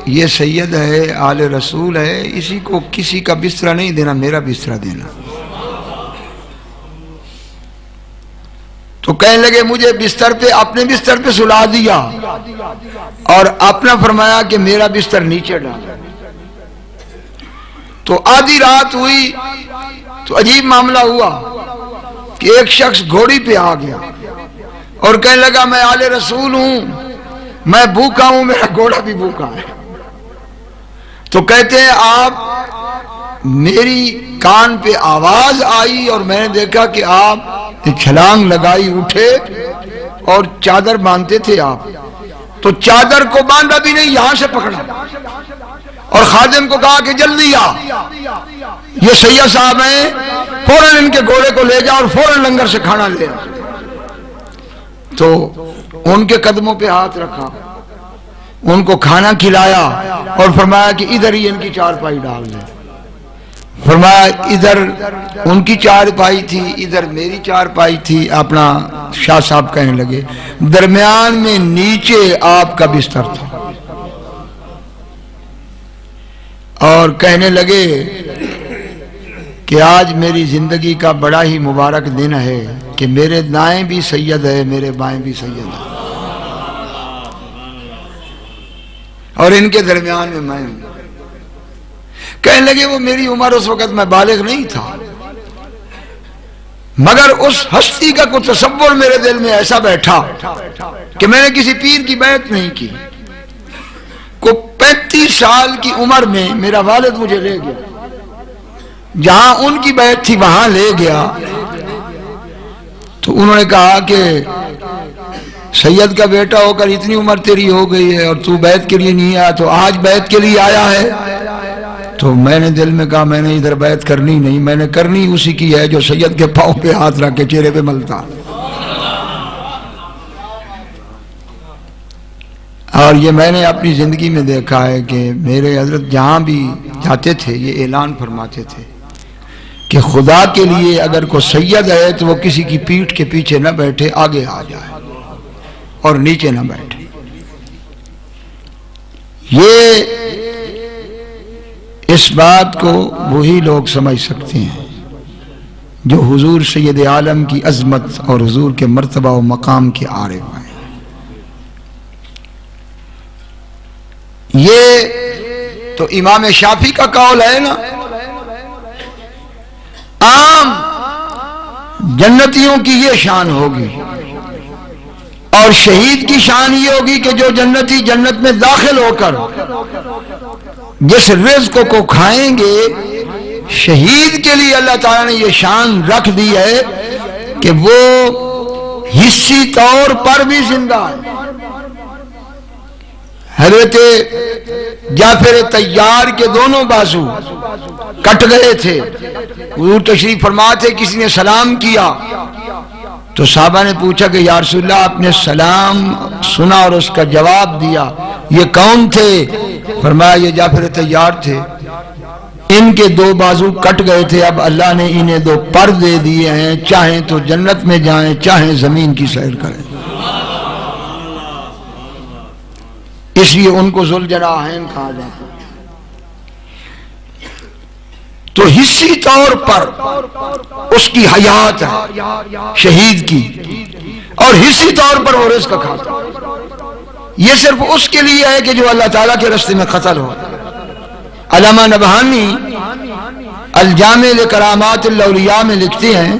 یہ سید ہے، آل رسول ہے، اسی کو کسی کا بستر نہیں دینا، میرا بستر دینا۔ تو کہنے لگے مجھے بستر پہ، اپنے بستر پہ سلا دیا، اور اپنا فرمایا کہ میرا بستر نیچے ڈالا۔ تو آدھی رات ہوئی تو عجیب معاملہ ہوا کہ ایک شخص گھوڑی پہ آ گیا اور کہنے لگا میں آل رسول ہوں، میں بھوکا ہوں، میرا گھوڑا بھی بھوکا ہے۔ تو کہتے ہیں آپ میری کان پہ آواز آئی اور میں نے دیکھا کہ آپ چھلانگ لگائی، اٹھے اور چادر باندھتے تھے آپ، تو چادر کو باندھا بھی نہیں، یہاں سے پکڑا اور خادم کو کہا کہ جلدی آ، یہ سید صاحب ہیں، فوراً ان کے گھوڑے کو لے جا اور فوراً لنگر سے کھانا لے آ۔ تو ان کے قدموں پہ ہاتھ رکھا، ان کو کھانا کھلایا اور فرمایا کہ ادھر ہی ان کی چارپائی ڈال دیں۔ فرمایا ادھر ان کی چارپائی تھی، ادھر میری چارپائی تھی۔ اپنا شاہ صاحب کہنے لگے درمیان میں نیچے آپ کا بستر تھا، اور کہنے لگے کہ آج میری زندگی کا بڑا ہی مبارک دن ہے کہ میرے دائیں بھی سید ہے، میرے بائیں بھی سید ہے، اور ان کے درمیان میں میں ہوں۔ کہنے لگے وہ میری عمر اس وقت میں بالغ نہیں تھا، مگر اس ہستی کا کوئی تصور میرے دل میں ایسا بیٹھا کہ میں نے کسی پیر کی بیعت نہیں کی۔ کو 35 سال کی عمر میں میرا والد مجھے لے گیا، جہاں ان کی بیعت تھی وہاں لے گیا۔ تو انہوں نے کہا کہ سید کا بیٹا ہو کر اتنی عمر تیری ہو گئی ہے اور تو بیعت کے لیے نہیں آیا، تو آج بیعت کے لیے آیا ہے؟ تو میں نے دل میں کہا میں نے ادھر بیعت کرنی نہیں، میں نے کرنی اسی کی ہے جو سید کے پاؤں پہ ہاتھ رکھ کے چہرے پہ ملتا۔ اور یہ میں نے اپنی زندگی میں دیکھا ہے کہ میرے حضرت جہاں بھی جاتے تھے یہ اعلان فرماتے تھے کہ خدا کے لیے اگر کوئی سید ہے تو وہ کسی کی پیٹھ کے پیچھے نہ بیٹھے، آگے آ جائے اور نیچے نہ بیٹھے۔ یہ اس بات کو وہی لوگ سمجھ سکتے ہیں جو حضور سید عالم کی عظمت اور حضور کے مرتبہ و مقام کے عارف ہیں۔ یہ تو امام شافعی کا قول ہے نا، عام جنتیوں کی یہ شان ہوگی، اور شہید کی شان یہ ہوگی کہ جو جنتی جنت میں داخل ہو کر جس رزق کو کھائیں گے، شہید کے لیے اللہ تعالیٰ نے یہ شان رکھ دی ہے کہ وہ حصی طور پر بھی زندہ ہے۔ حضرت جعفر طیار کے دونوں بازو کٹ گئے تھے، حضور تشریف فرما تھے، کسی نے سلام کیا تو صحابہ نے پوچھا کہ یا رسول اللہ آپ نے سلام سنا اور اس کا جواب دیا، یہ کون تھے؟ فرمایا یہ جعفر طیار تھے، ان کے 2 بازو کٹ گئے تھے، اب اللہ نے انہیں 2 پر دے دیے ہیں، چاہیں تو جنت میں جائیں، چاہیں زمین کی سیر کریں۔ اس لیے ان کو ذوالجناحین کہا جاتا ہے۔ تو حصی طور پر اس کی حیات ہے شہید کی، اور حصی طور پر وہ رزق کھاتا ہے۔ یہ صرف اس کے لیے ہے کہ جو اللہ تعالیٰ کے راستے میں قتل ہو۔ علامہ نبہانی الجامع لکرامات الاولیاء میں لکھتے ہیں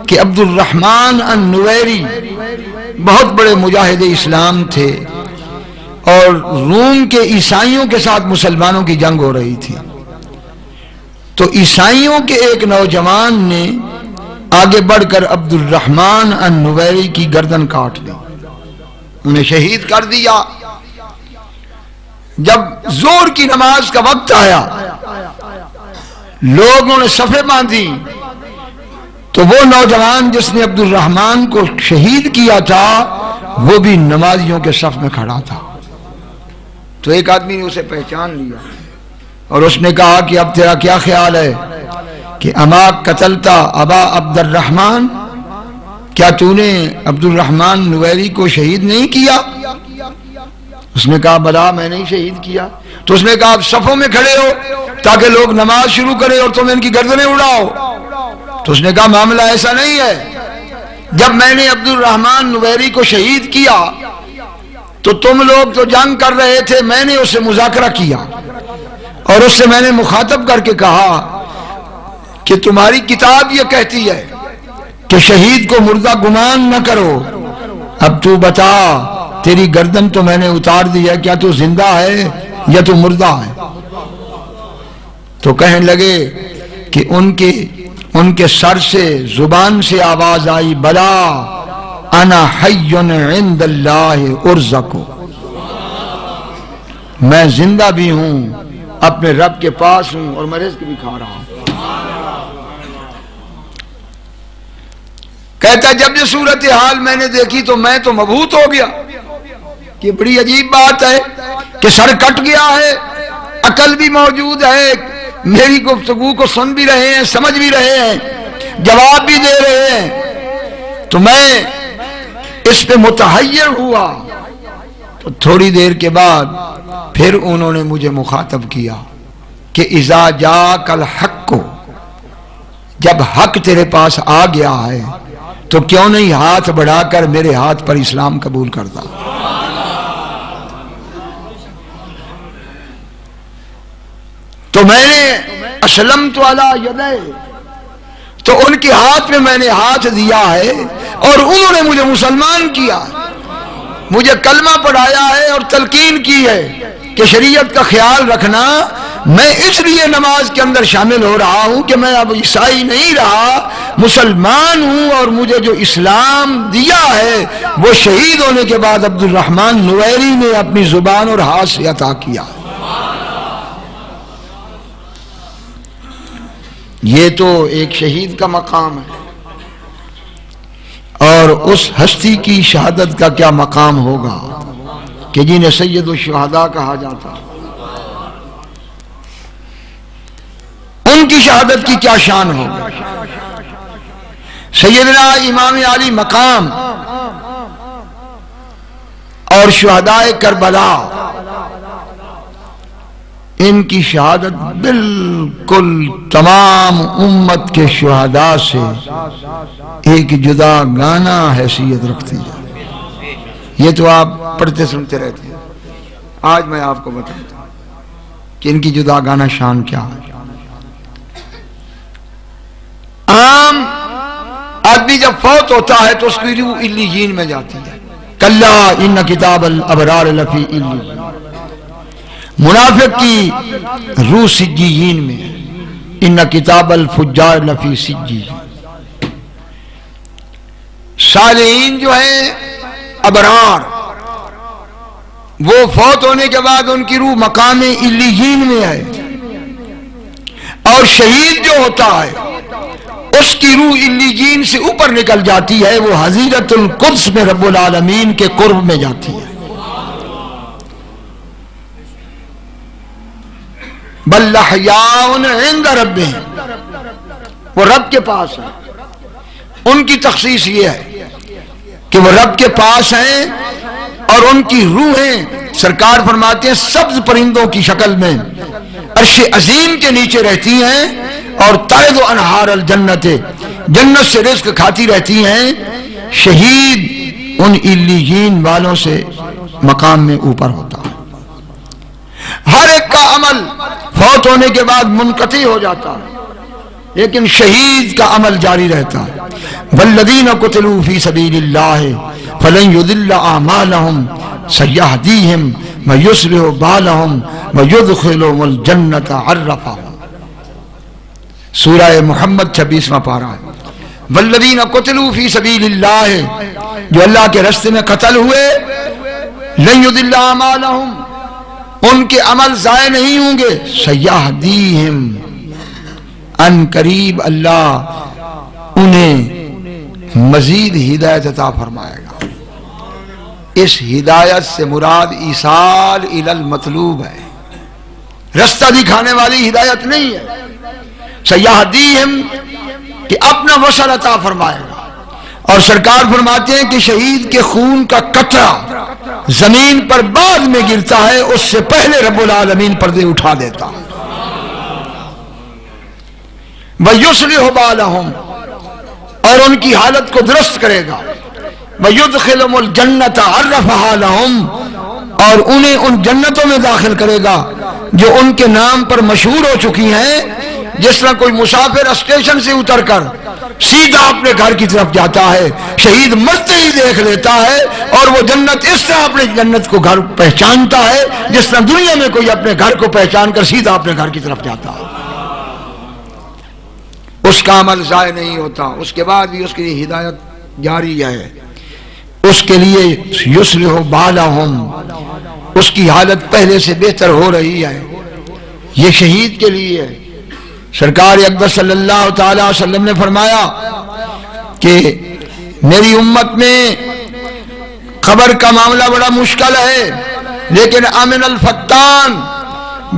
کہ عبد الرحمن النویری بہت بڑے مجاہد اسلام تھے، اور روم کے عیسائیوں کے ساتھ مسلمانوں کی جنگ ہو رہی تھی، تو عیسائیوں کے ایک نوجوان نے آگے بڑھ کر عبد الرحمن النویری کی گردن کاٹ لی، انہیں شہید کر دیا۔ جب ظہر کی نماز کا وقت آیا، لوگوں نے صفیں باندھی، تو وہ نوجوان جس نے عبد الرحمن کو شہید کیا تھا وہ بھی نمازیوں کے صف میں کھڑا تھا۔ تو ایک آدمی نے اسے پہچان لیا اور اس نے کہا کہ اب تیرا کیا خیال ہے کہ اما قتلتا ابا عبد الرحمن، کیا تو نے عبد الرحمن نویری کو شہید نہیں کیا؟ اس نے کہا بلا، میں نہیں شہید کیا۔ تو اس نے کہا آپ صفوں میں کھڑے ہو تاکہ لوگ نماز شروع کریں اور تم ان کی گردنیں اڑاؤ۔ تو اس نے کہا معاملہ ایسا نہیں ہے، جب میں نے عبد الرحمن نویری کو شہید کیا تو تم لوگ تو جنگ کر رہے تھے، میں نے اس سے مذاکرہ کیا اور اس سے میں نے مخاطب کر کے کہا کہ تمہاری کتاب یہ کہتی ہے کہ شہید کو مردہ گمان نہ کرو، اب تو بتا تیری گردن تو میں نے اتار دی ہے، کیا تو زندہ ہے یا تو مردہ ہے؟ تو کہنے لگے کہ ان کے سر سے، زبان سے آواز آئی بلا انا حی عند اللہ ارزق، میں زندہ بھی ہوں، اپنے رب کے پاس ہوں اور میں رزق بھی کھا رہا ہوں۔ کہتا جب یہ صورتحال میں نے دیکھی تو میں تو مبہوت ہو گیا کہ بڑی عجیب بات ہے کہ سر کٹ گیا ہے، عقل بھی موجود ہے، میری گفتگو کو سن بھی رہے ہیں، سمجھ بھی رہے ہیں، جواب بھی دے رہے ہیں، تو میں اس پہ متحیر ہوا۔ تو تھوڑی دیر کے بعد پھر انہوں نے مجھے مخاطب کیا کہ اذا جاءک الحق، جب حق تیرے پاس آ گیا ہے تو کیوں نہیں ہاتھ بڑھا کر میرے ہاتھ پر اسلام قبول کرتا؟ تو میں نے اسلمت علی یدی، تو ان کے ہاتھ میں نے ہاتھ دیا ہے اور انہوں نے مجھے مسلمان کیا، مجھے کلمہ پڑھایا ہے اور تلقین کی ہے کہ شریعت کا خیال رکھنا، میں اس لیے نماز کے اندر شامل ہو رہا ہوں کہ میں اب عیسائی نہیں رہا، مسلمان ہوں، اور مجھے جو اسلام دیا ہے وہ شہید ہونے کے بعد عبد الرحمن نویری نے اپنی زبان اور ہاتھ سے عطا کیا۔ یہ تو ایک شہید کا مقام ہے، اور اس ہستی کی شہادت کا کیا مقام ہوگا کہ جنہیں سید الشہداء کہا جاتا، ان کی شہادت کی کیا شان ہوگا۔ سیدنا امام علی مقام اور شہداء کربلا، ان کی شہادت بالکل تمام امت کے شہداء سے ایک جدا گانا حیثیت رکھتی ہے۔ یہ تو آپ پڑھتے سنتے رہتے ہیں، آج میں آپ کو بتاتا ہوں کہ ان کی جدا گانا شان کیا ہے۔ عام آدمی جب فوت ہوتا ہے تو اس کی روح علیین میں جاتی ہے، کلا ان کتاب الابرار لفی علیین، منافق کی روح سجیین میں ہے، ان کتاب الفجار لفی سجیین۔ صالحین جو ہیں ابرار، وہ فوت ہونے کے بعد ان کی روح مقام علیین میں ہے، اور شہید جو ہوتا ہے اس کی روح علیین سے اوپر نکل جاتی ہے، وہ حضیرت القدس میں رب العالمین کے قرب میں جاتی ہے۔ بل احیاء عند ربہم، وہ رب کے پاس ہے۔ ان کی تخصیص یہ ہے کہ وہ رب کے پاس ہیں، اور ان کی روحیں سرکار فرماتے ہیں سبز پرندوں کی شکل میں عرش عظیم کے نیچے رہتی ہیں، اور ترد و انہار الجنت، جنت سے رزق کھاتی رہتی ہیں۔ شہید ان علیین والوں سے مقام میں اوپر ہوتا ہے۔ ہر ایک کا عمل فوت ہونے کے بعد منقطع ہو جاتا ہے، لیکن شہید کا عمل جاری رہتا ہے۔ والذین قتلوا فی سبیل اللہ فلن یضل اعمالهم سیہدیہم ویصلح بالہم ویدخلہم الجنۃ عرفہا۔ سورہ محمد 26واں پارہ ہے۔ والذین قتلوا فی سبیل اللہ، جو اللہ کے راستے میں قتل ہوئے، لن یضل اعمالہم، ان کے عمل ضائع نہیں ہوں گے، سیہدیہم، ان قریب اللہ انہیں مزید ہدایت عطا فرمائے گا۔ اس ہدایت سے مراد ایصال الی المطلوب ہے، رستہ دکھانے والی ہدایت نہیں ہے۔ سیہدیہم کہ اپنا وصل عطا فرمائے گا۔ اور سرکار فرماتے ہیں کہ شہید کے خون کا قطرہ زمین پر بعد میں گرتا ہے، اس سے پہلے رب العالمین پردے اٹھا دیتا ہے۔ وَيُصْلِحُ بَالَهُمْ، اور ان کی حالت کو درست کرے گا۔ وَيُدْخِلُهُمُ الْجَنَّةَ عَرَّفَهَا لَهُمْ، اور انہیں ان جنتوں میں داخل کرے گا جو ان کے نام پر مشہور ہو چکی ہیں۔ جس طرح کوئی مسافر اسٹیشن سے اتر کر سیدھا اپنے گھر کی طرف جاتا ہے، شہید مرتے ہی دیکھ لیتا ہے، اور وہ جنت اس طرح اپنے جنت کو گھر پہچانتا ہے جس طرح دنیا میں کوئی اپنے گھر کو پہچان کر سیدھا اپنے گھر کی طرف جاتا ہے۔ اس کا عمل ضائع نہیں ہوتا، اس کے بعد بھی اس کے لیے ہدایت جاری ہے۔ اس کے لیے یصلح بالہم، اس کی حالت پہلے سے بہتر ہو رہی ہے۔ یہ شہید کے لیے ہے۔ سرکار اقدس صلی اللہ تعالی وسلم نے فرمایا کہ میری امت میں قبر کا معاملہ بڑا مشکل ہے، لیکن امن الفتان،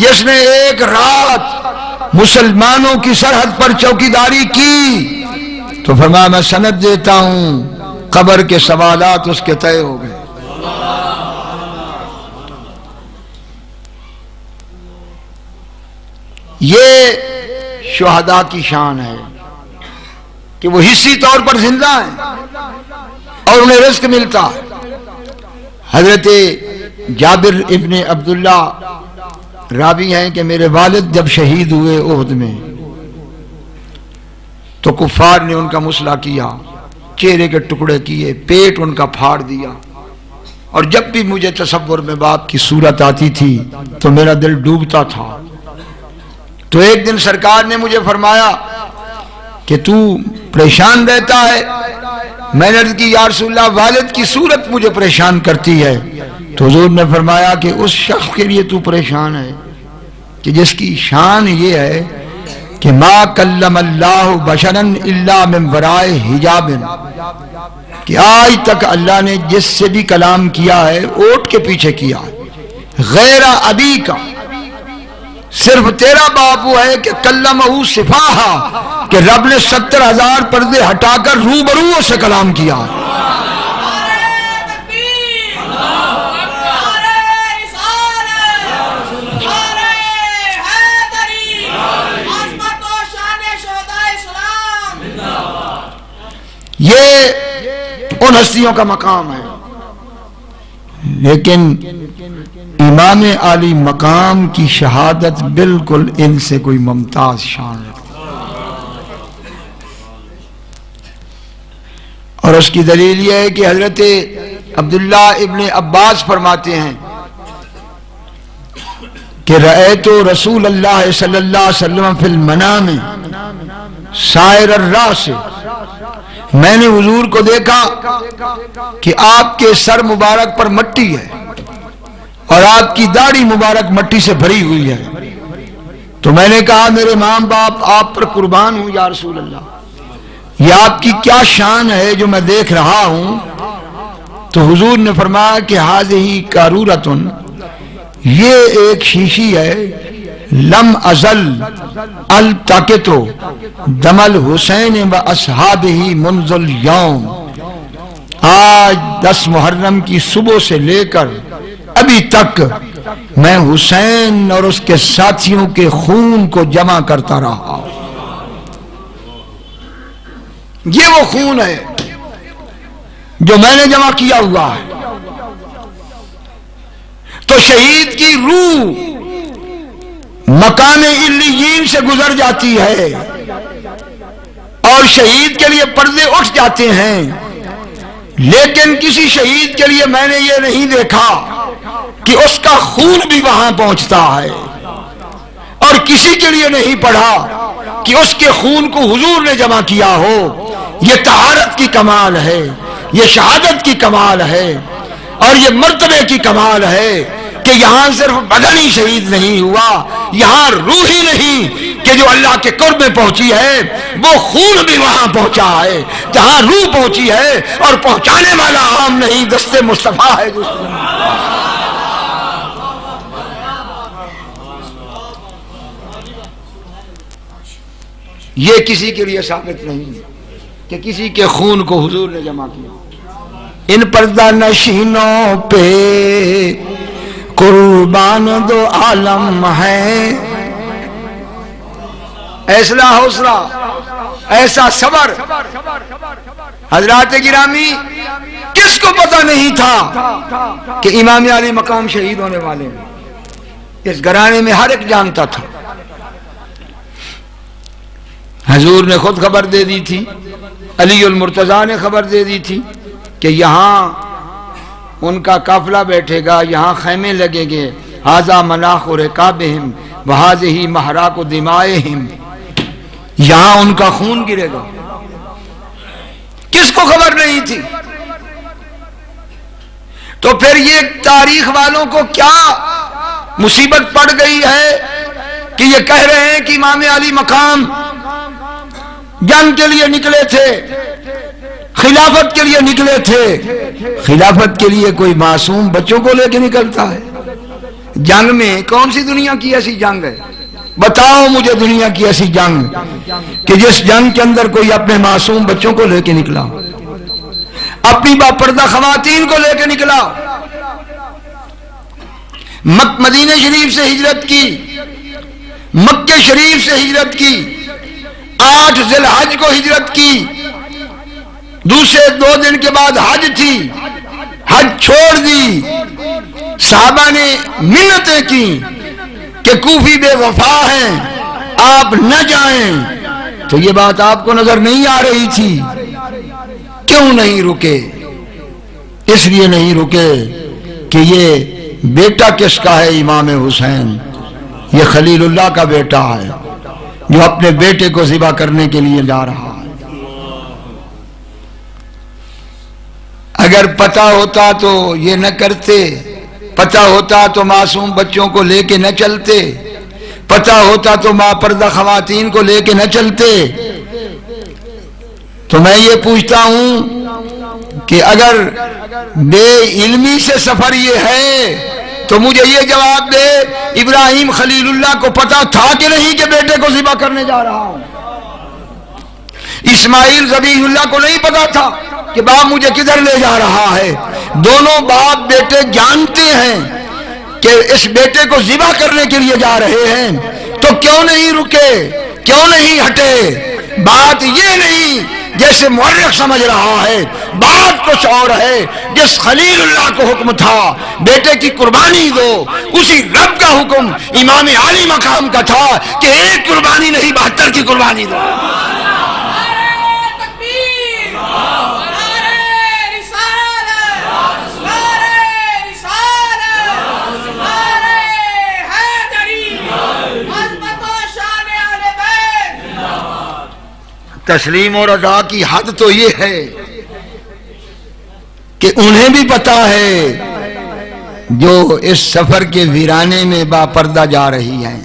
جس نے ایک رات مسلمانوں کی سرحد پر چوکیداری کی، تو فرمایا میں سند دیتا ہوں قبر کے سوالات اس کے طے ہو گئے۔ یہ شہداء کی شان ہے کہ وہ حصی طور پر زندہ ہیں اور انہیں رزق ملتا ہے۔ حضرت جابر ابن عبداللہ راوی ہیں کہ میرے والد جب شہید ہوئے احد میں تو کفار نے ان کا مسئلہ کیا، چہرے کے ٹکڑے کیے، پیٹ ان کا پھاڑ دیا، اور جب بھی مجھے تصور میں باپ کی صورت آتی تھی تو میرا دل ڈوبتا تھا۔ تو ایک دن سرکار نے مجھے فرمایا کہ تو پریشان رہتا ہے۔ میں نے عرض کی یا رسول اللہ والد کی صورت مجھے پریشان کرتی ہے۔ تو حضور نے فرمایا کہ اس شخص کے لیے تو پریشان ہے کہ جس کی شان یہ ہے کہ ما کلم اللہ بشرا الا من ورائے حجاب، کہ آج تک اللہ نے جس سے بھی کلام کیا ہے اوٹ کے پیچھے کیا ہے، غیر ابی کا، صرف تیرا باپ وہ ہے کہ کلمہ صفاحا، کہ رب نے 70,000 پردے ہٹا کر روبرو سے کلام کیا۔ یہ ان ہستیوں کا مقام ہے، لیکن امام عالی مقام کی شہادت بالکل ان سے کوئی ممتاز شان ہے۔ اور اس کی دلیل یہ ہے کہ حضرت عبداللہ ابن عباس فرماتے ہیں کہ رأیت رسول اللہ صلی اللہ علیہ وسلم فی المنام سائر الراس، میں نے حضور کو دیکھا کہ آپ کے سر مبارک پر مٹی ہے اور آپ کی داڑھی مبارک مٹی سے بھری ہوئی ہے۔ تو میں نے کہا میرے ماں باپ آپ پر قربان ہوں یا رسول اللہ، یہ آپ کی کیا شان ہے جو میں دیکھ رہا ہوں؟ تو حضور نے فرمایا کہ ھذہ قارورۃ، یہ ایک شیشی ہے، لم ازل التقط دم الحسین و اصحابہ منذ الیوم، آج 10 محرم کی صبح سے لے کر ابھی تک میں حسین اور اس کے ساتھیوں کے خون کو جمع کرتا رہا۔ یہ وہ خون ہے جو میں نے جمع کیا ہوا ہے۔ تو شہید کی روح مقام علیین سے گزر جاتی ہے اور شہید کے لیے پردے اٹھ جاتے ہیں، لیکن کسی شہید کے لیے میں نے یہ نہیں دیکھا کہ اس کا خون بھی وہاں پہنچتا ہے، اور کسی کے لیے نہیں پڑھا کہ اس کے خون کو حضور نے جمع کیا ہو۔ یہ طہارت کی کمال ہے، یہ شہادت کی کمال ہے، اور یہ مرتبے کی کمال ہے کہ یہاں صرف بدن ہی شہید نہیں ہوا، یہاں روح ہی نہیں کہ جو اللہ کے قرب میں پہنچی ہے، وہ خون بھی وہاں پہنچا ہے جہاں روح پہنچی ہے، اور پہنچانے والا عام نہیں، دست مصطفیٰ ہے جو یہ کسی کے لیے ثابت نہیں کہ کسی کے خون کو حضور نے جمع کیا۔ ان پردہ نشینوں پہ قربان دو عالم ہے، ایسا حوصلہ، ایسا صبر۔ حضرات گرامی، کس کو پتہ نہیں تھا کہ امام علی مقام شہید ہونے والے ہیں؟ اس گھرانے میں ہر ایک جانتا تھا، حضور نے خود خبر دے دی تھی، علی المرتضیٰ نے خبر دے دی تھی کہ یہاں ان کا قافلہ بیٹھے گا، یہاں خیمے لگیں گے، ھذا مناخ رکابہم وھذہ محراق دمائہم، یہاں ان کا خون گرے گا۔ کس کو خبر نہیں تھی؟ تو پھر یہ تاریخ والوں کو کیا مصیبت پڑ گئی ہے کہ یہ کہہ رہے ہیں کہ امام علی مقام جنگ کے لیے نکلے تھے، خلافت کے لیے نکلے تھے۔ خلافت کے لیے کوئی معصوم بچوں کو لے کے نکلتا ہے؟ جنگ میں کون سی دنیا کی ایسی جنگ ہے؟ بتاؤ مجھے دنیا کی ایسی جنگ کہ جس جنگ کے اندر کوئی اپنے معصوم بچوں کو لے کے نکلا، اپنی باپردہ خواتین کو لے کے نکلا۔ مدینہ شریف سے ہجرت کی، مکہ شریف سے ہجرت کی، 8 ذی الحج کو ہجرت کی، دوسرے 2 دن کے بعد حج تھی، حج چھوڑ دی۔ صحابہ نے منتیں کی کہ کوفی بے وفا ہیں، آپ نہ جائیں، تو یہ بات آپ کو نظر نہیں آ رہی تھی؟ کیوں نہیں رکے؟ اس لیے نہیں رکے کہ یہ بیٹا کس کا ہے؟ امام حسین، یہ خلیل اللہ کا بیٹا ہے جو اپنے بیٹے کو ذبح کرنے کے لیے جا رہا ہے۔ اگر پتہ ہوتا تو یہ نہ کرتے، پتہ ہوتا تو معصوم بچوں کو لے کے نہ چلتے، پتہ ہوتا تو ماں پردہ خواتین کو لے کے نہ چلتے۔ تو میں یہ پوچھتا ہوں کہ اگر بے علمی سے سفر یہ ہے تو مجھے یہ جواب دے، ابراہیم خلیل اللہ کو پتہ تھا کہ نہیں کہ بیٹے کو ذبح کرنے جا رہا ہوں؟ اسماعیل ذبیح اللہ کو نہیں پتا تھا کہ باپ مجھے کدھر لے جا رہا ہے؟ دونوں باپ بیٹے جانتے ہیں کہ اس بیٹے کو ذبح کرنے کے لیے جا رہے ہیں، تو کیوں نہیں رکے، کیوں نہیں ہٹے؟ بات یہ نہیں جیسے مورخ سمجھ رہا ہے، بات کچھ اور ہے۔ جس خلیل اللہ کو حکم تھا بیٹے کی قربانی دو، اسی رب کا حکم امام علی مقام کا تھا کہ ایک قربانی نہیں 72 کی قربانی دو۔ تسلیم اور رضا کی حد تو یہ ہے کہ انہیں بھی پتا ہے جو اس سفر کے ویرانے میں باپردہ جا رہی ہیں،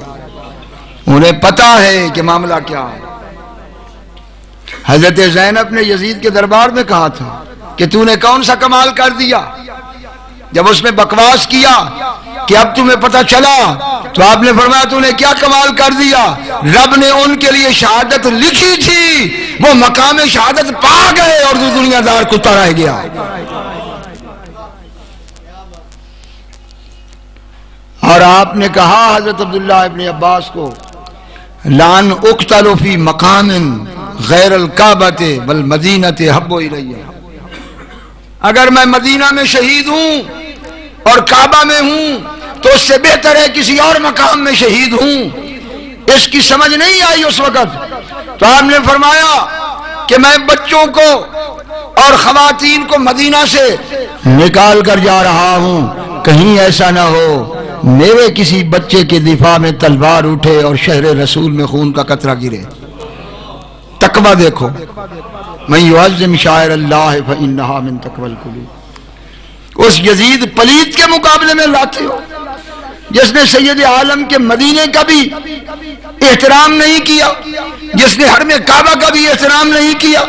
انہیں پتا ہے کہ معاملہ کیا ہے۔ حضرت زینب نے یزید کے دربار میں کہا تھا کہ تو نے کون سا کمال کر دیا؟ جب اس نے بکواس کیا کہ اب تمہیں پتہ چلا تو آپ نے فرمایا تو نے کیا کمال کر دیا؟ رب نے ان کے لیے شہادت لکھی تھی، وہ مقام شہادت پا گئے اور تو دنیا دار کتا رہ گیا۔ اور آپ نے کہا حضرت عبداللہ ابن عباس کو، لان اقتل فی مقام غیر الکعبۃ والمدینۃ احب الی، اگر میں مدینہ میں شہید ہوں اور کعبہ میں ہوں تو اس سے بہتر ہے کسی اور مقام میں شہید ہوں۔ اس کی سمجھ نہیں آئی اس وقت، تو آپ نے فرمایا کہ میں بچوں کو اور خواتین کو مدینہ سے نکال کر جا رہا ہوں، کہیں ایسا نہ ہو میرے کسی بچے کے دفاع میں تلوار اٹھے اور شہر رسول میں خون کا قطرہ گرے۔ تقوی دیکھو، من یعظم شعائر اللہ فإنہا من تقوی القلوب۔ اس یزید پلیت کے مقابلے میں لاتے ہو جس نے سید عالم کے مدینے کا بھی احترام نہیں کیا، جس نے حرم کعبہ کا بھی احترام نہیں کیا۔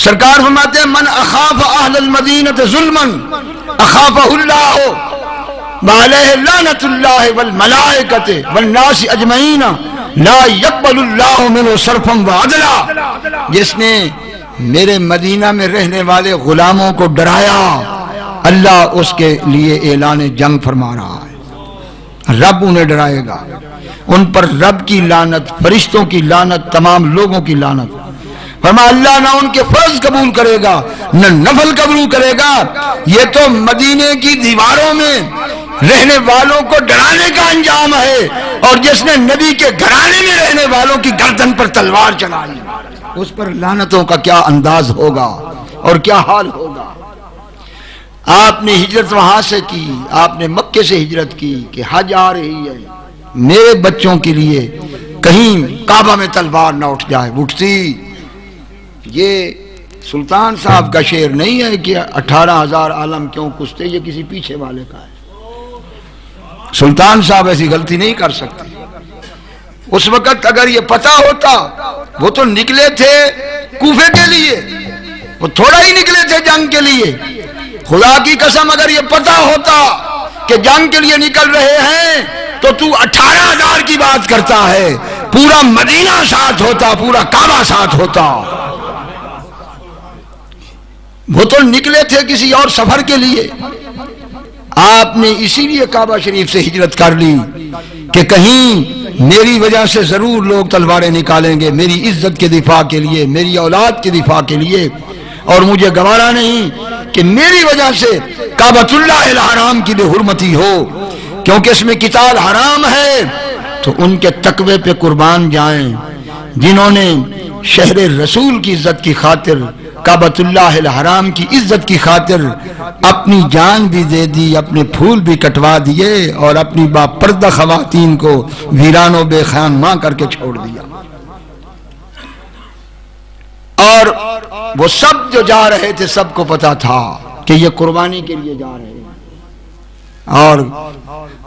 سرکار فرماتے ہیں من اخاف اہل المدینہ ظلما اخافہ اللہ وعلیہ لعنت اللہ والملائکۃ والناس اجمعین لا يقبل اللہ منہ صرفا وعدلا۔ جس نے میرے مدینہ میں رہنے والے غلاموں کو ڈرایا، اللہ اس کے لیے اعلان جنگ فرما رہا ہے۔ رب انہیں ڈرائے گا، ان پر رب کی لعنت، فرشتوں کی لعنت، تمام لوگوں کی لعنت۔ فرمایا اللہ نہ ان کے فرض قبول کرے گا نہ نفل قبول کرے گا۔ یہ تو مدینے کی دیواروں میں رہنے والوں کو ڈرانے کا انجام ہے، اور جس نے نبی کے گھرانے میں رہنے والوں کی گردن پر تلوار چلائی اس پر لعنتوں کا کیا انداز ہوگا اور کیا حال ہوگا۔ آپ نے ہجرت وہاں سے کی، آپ نے مکے سے ہجرت کی کہ حج آ رہی ہے، میرے بچوں کے لیے کہیں کعبہ میں تلوار نہ اٹھ جائے۔ اٹھتی، یہ سلطان صاحب کا شعر نہیں ہے کہ 18,000 عالم کیوں کشتے، یہ کسی پیچھے والے کا ہے۔ سلطان صاحب ایسی غلطی نہیں کر سکتے۔ اس وقت اگر یہ پتہ ہوتا، وہ تو نکلے تھے کوفے کے لیے، وہ تھوڑا ہی نکلے تھے جنگ کے لیے۔ خدا کی قسم اگر یہ پتہ ہوتا کہ جنگ کے لیے نکل رہے ہیں تو 18,000 کی بات کرتا ہے، پورا مدینہ ساتھ ہوتا، پورا کعبہ ساتھ ہوتا۔ وہ تو نکلے تھے کسی اور سفر کے لیے۔ آپ نے اسی لیے کعبہ شریف سے ہجرت کر لی کہ کہیں میری وجہ سے ضرور لوگ تلواریں نکالیں گے، میری عزت کے دفاع کے لیے، میری اولاد کے دفاع کے لیے، اور مجھے گوارا نہیں کہ میری وجہ سے کعبۃ اللہ الحرام کی بے حرمتی ہو، کیونکہ اس میں قتال حرام ہے۔ تو ان کے تقوی پہ قربان جائیں جنہوں نے شہر رسول کی عزت کی خاطر، کعبۃ اللہ الحرام کی عزت کی خاطر اپنی جان بھی دے دی، اپنے پھول بھی کٹوا دیے، اور اپنی باپردہ خواتین کو ویران و بے خانماں کر کے چھوڑ دیا۔ اور وہ سب جو جا رہے تھے سب کو پتا تھا کہ یہ قربانی کے لیے جا رہے ہیں، اور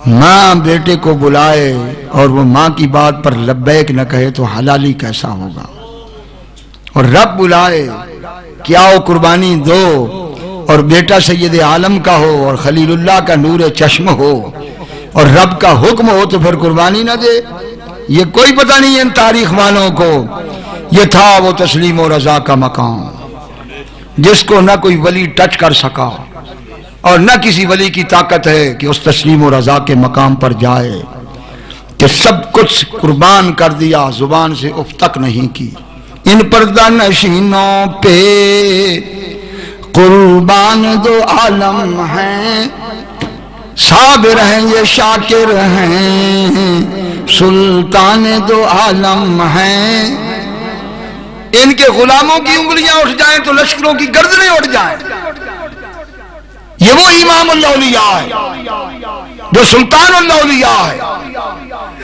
ماں بیٹے کو بلائے اور وہ ماں کی بات پر لبیک نہ کہے تو حلالی کیسا ہوگا، اور رب بلائے کہ آؤ قربانی دو، اور بیٹا سید عالم کا ہو اور خلیل اللہ کا نور چشم ہو، اور رب کا حکم ہو تو پھر قربانی نہ دے۔ یہ کوئی پتہ نہیں ان تاریخ والوں کو، یہ تھا وہ تسلیم و رضا کا مقام جس کو نہ کوئی ولی ٹچ کر سکا، اور نہ کسی ولی کی طاقت ہے کہ اس تسلیم و رضا کے مقام پر جائے، کہ سب کچھ قربان کر دیا، زبان سے اف تک نہیں کی۔ ان پردہ نشینوں پہ قربان دو عالم ہیں، صابر ہیں یہ شاکر ہیں، سلطان دو عالم ہیں۔ ان کے غلاموں کی انگلیاں اٹھ جائیں تو لشکروں کی گردنیں اٹھ جائیں۔ یہ وہ امام الاولیاء ہے جو سلطان الاولیاء ہے،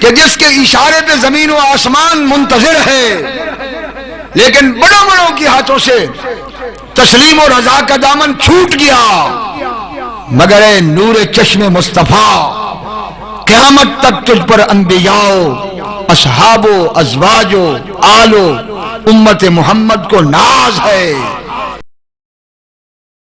کہ جس کے اشارے پہ زمین و آسمان منتظر ہے، لیکن بڑوں بڑوں کے ہاتھوں سے تسلیم و رضا کا دامن چھوٹ گیا۔ مگر اے نور چشم مصطفیٰ، قیامت تک تجھ پر انبیاء، اصحاب و ازواج و آل و امت محمد کو ناز ہے۔